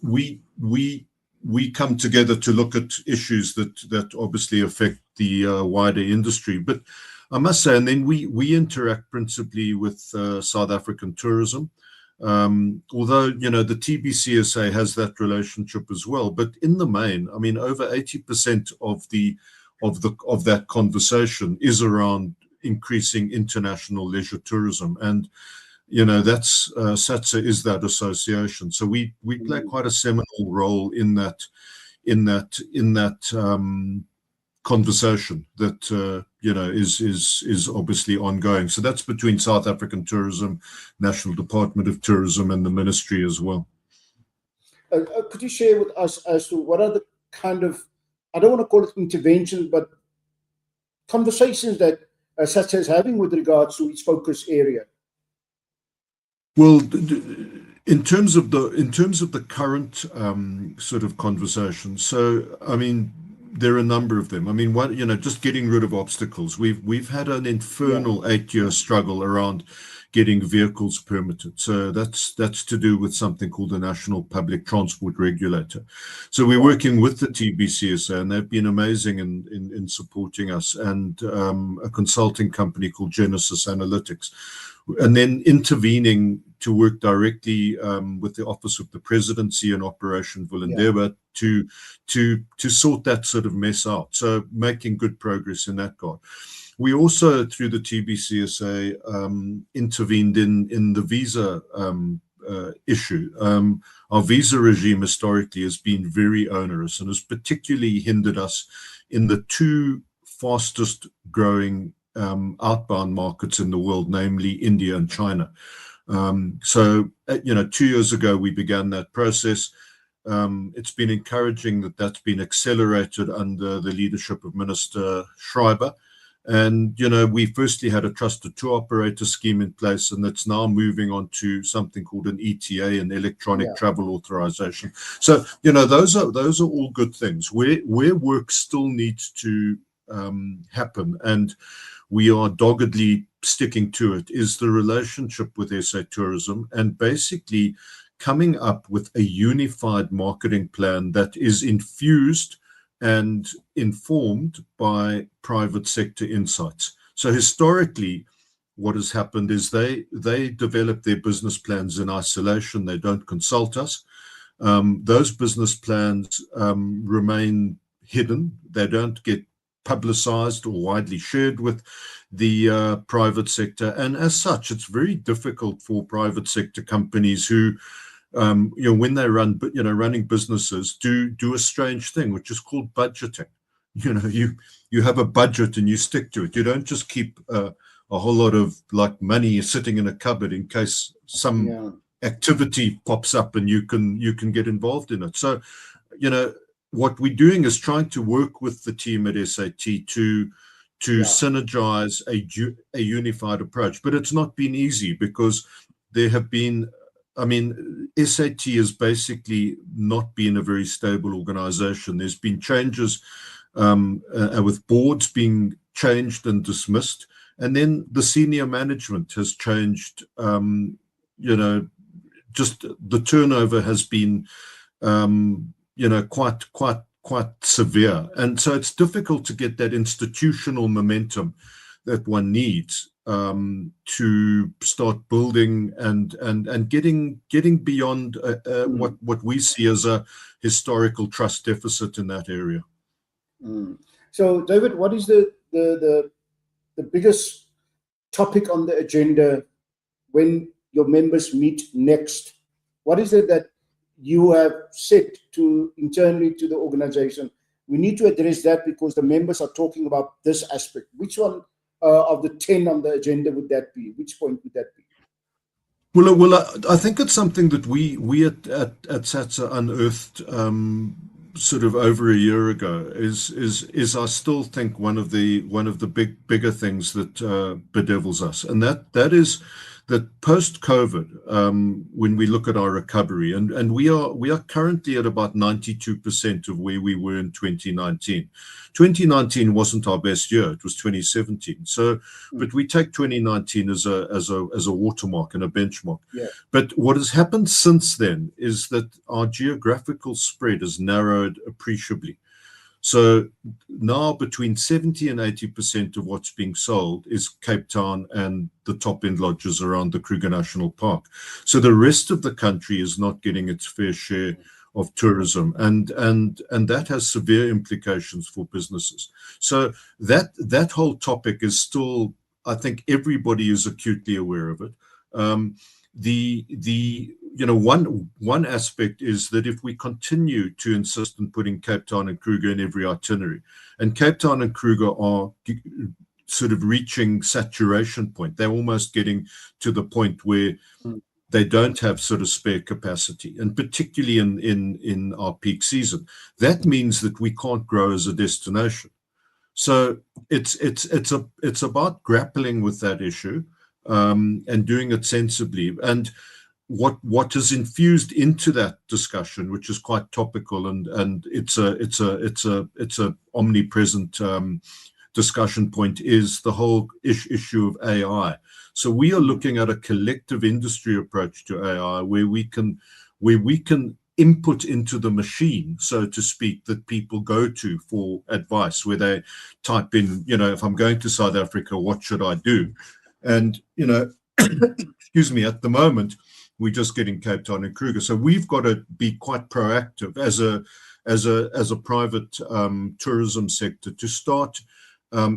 come together to look at issues that obviously affect the wider industry. But I must say, and then we interact principally with South African tourism, although the TBCSA has that relationship as well. But in the main, I mean, over 80% of that conversation is around increasing international leisure tourism, and that's SATSA is that association. So we play quite a seminal role in that conversation that is obviously ongoing. So that's between South African Tourism, National Department of Tourism, and the ministry as well. Could you share with us as to what are the kind of, I don't want to call it interventions, but conversations that SATSA is having with regards to its focus area? Well, in terms of the current sort of conversation, so I mean, there are a number of them. I mean, just getting rid of obstacles. We've had an infernal 8-year struggle around getting vehicles permitted. So that's to do with something called the National Public Transport Regulator. So we're working with the TBCSA, and they've been amazing in supporting us, and a consulting company called Genesis Analytics, and then intervening to work directly with the Office of the Presidency and Operation Vulindeba to sort that sort of mess out. So making good progress in that regard. We also, through the TBCSA, intervened in the visa issue. Our visa regime historically has been very onerous and has particularly hindered us in the two fastest growing outbound markets in the world, namely India and China. So 2 years ago, we began that process. It's been encouraging that that's been accelerated under the leadership of Minister Schreiber. And, we firstly had a trusted tour operator scheme in place, and that's now moving on to something called an ETA, an electronic travel authorization. So, those are all good things. Where work still needs to happen, and we are doggedly sticking to it, is the relationship with SA Tourism, and basically coming up with a unified marketing plan that is infused and informed by private sector insights. So historically, what has happened is they develop their business plans in isolation. They don't consult us. Those business plans remain hidden. They don't get publicized or widely shared with the private sector. And as such, it's very difficult for private sector companies who when they run, running businesses, do a strange thing, which is called budgeting. You have a budget and you stick to it. You don't just keep a whole lot of money sitting in a cupboard in case some activity pops up and you can get involved in it. So, what we're doing is trying to work with the team at SAT to synergize a unified approach. But it's not been easy because there have been, SAT has basically not been a very stable organization. There's been changes with boards being changed and dismissed. And then the senior management has changed. Just the turnover has been, quite severe. And so it's difficult to get that institutional momentum that one needs to start building and getting beyond what we see as a historical trust deficit in that area. So, David, what is the biggest topic on the agenda when your members meet next? What is it that you have said internally to the organization? We need to address that because the members are talking about this aspect. Which one of the 10 on the agenda would that be? Which point would that be? Well, I think it's something that we at SATSA unearthed sort of over a year ago. Is I still think one of the bigger things that bedevils us, and that is that post-COVID, when we look at our recovery, and we are currently at about 92% of where we were in 2019. 2019 wasn't our best year; it was 2017. So, but we take 2019 as a watermark and a benchmark. Yeah. But what has happened since then is that our geographical spread has narrowed appreciably. So now between 70 and 80% of what's being sold is Cape Town and the top-end lodges around the Kruger National Park. So the rest of the country is not getting its fair share of tourism, and that has severe implications for businesses. So that whole topic is still, I think everybody is acutely aware of it. One aspect is that if we continue to insist on putting Cape Town and Kruger in every itinerary, and Cape Town and Kruger are sort of reaching saturation point, they're almost getting to the point where they don't have sort of spare capacity, and particularly in our peak season, that means that we can't grow as a destination. So it's about grappling with that issue. And doing it sensibly, and what is infused into that discussion, which is quite topical, and it's a omnipresent discussion point, is the whole issue of AI. So we are looking at a collective industry approach to AI, where we can input into the machine, so to speak, that people go to for advice, where they type in, if I'm going to South Africa, what should I do? And, excuse me, at the moment, we're just getting Cape Town and Kruger. So we've got to be quite proactive as a private tourism sector to start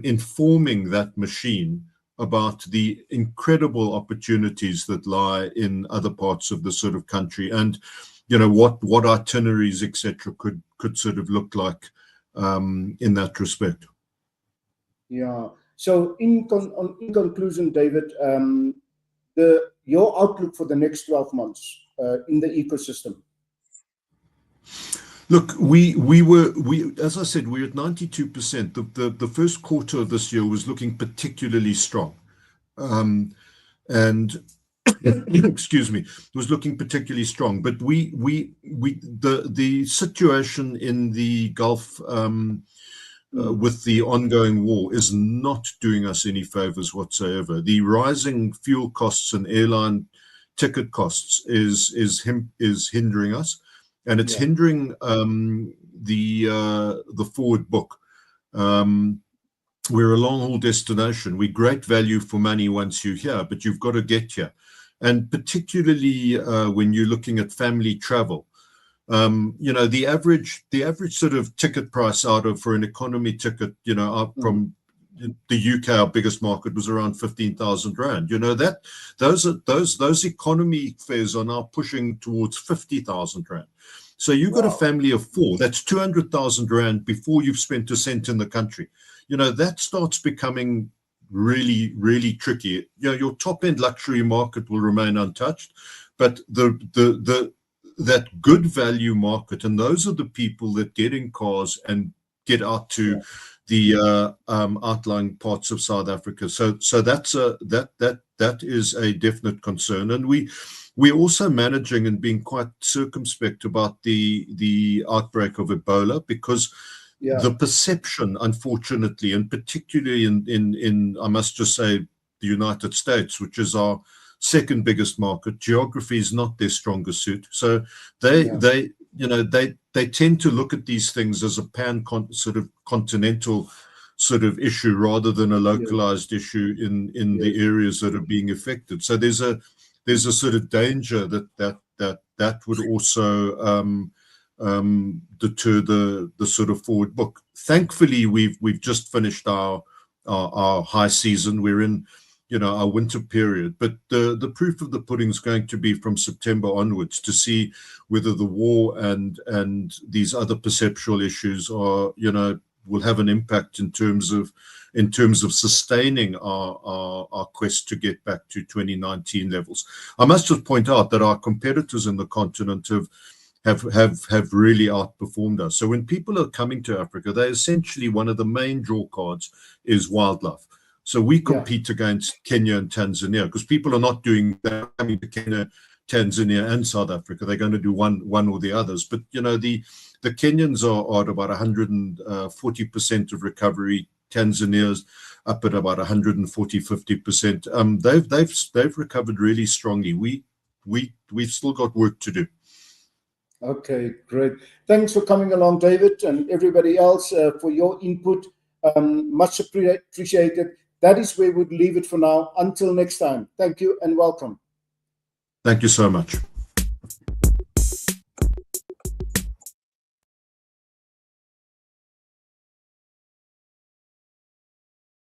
informing that machine about the incredible opportunities that lie in other parts of the sort of country, and, what itineraries, etc., could sort of look like in that respect. Yeah. So in conclusion, David, your outlook for the next 12 months in the ecosystem. Look, as I said, we're at 92%. The first quarter of this year was looking particularly strong, and excuse me, was looking particularly strong. But the situation in the Gulf, with the ongoing war, is not doing us any favors whatsoever. The rising fuel costs and airline ticket costs is hindering us, and it's hindering the forward book. We're a long-haul destination. We're great value for money once you're here, but you've got to get here. And particularly when you're looking at family travel, the average sort of ticket price for an economy ticket, out from the UK, our biggest market, was around 15,000 rand. Those economy fares are now pushing towards 50,000 rand. So you've got a family of four. That's 200,000 rand before you've spent a cent in the country. That starts becoming really, really tricky. Your top-end luxury market will remain untouched, but that good value market, and those are the people that get in cars and get out to the outlying parts of South Africa. So that is a definite concern, and we're also managing and being quite circumspect about the outbreak of Ebola, because the perception, unfortunately, and particularly in I must just say, the United States, which is our second biggest market, geography is not their strongest suit. So they tend to look at these things as a sort of continental sort of issue, rather than a localized issue in the areas that are being affected. So there's a sort of danger that would also deter the sort of forward book. Thankfully, we've just finished our high season. We're in our winter period, but the proof of the pudding is going to be from September onwards, to see whether the war and these other perceptual issues are will have an impact in terms of sustaining our quest to get back to 2019 levels. I must just point out that our competitors in the continent have really outperformed us. So when people are coming to Africa, they essentially, one of the main draw cards is wildlife. So we compete against Kenya and Tanzania because people are not coming to Kenya, Tanzania and South Africa. They're going to do one or the others. But you know, the Kenyans are at about 140% of recovery. Tanzania's up at about 140-50%. They've recovered really strongly. We've still got work to do. Okay, great. Thanks for coming along, David, and everybody else for your input. Much appreciated. That is where we'd leave it for now. Until next time. Thank you and welcome. Thank you so much.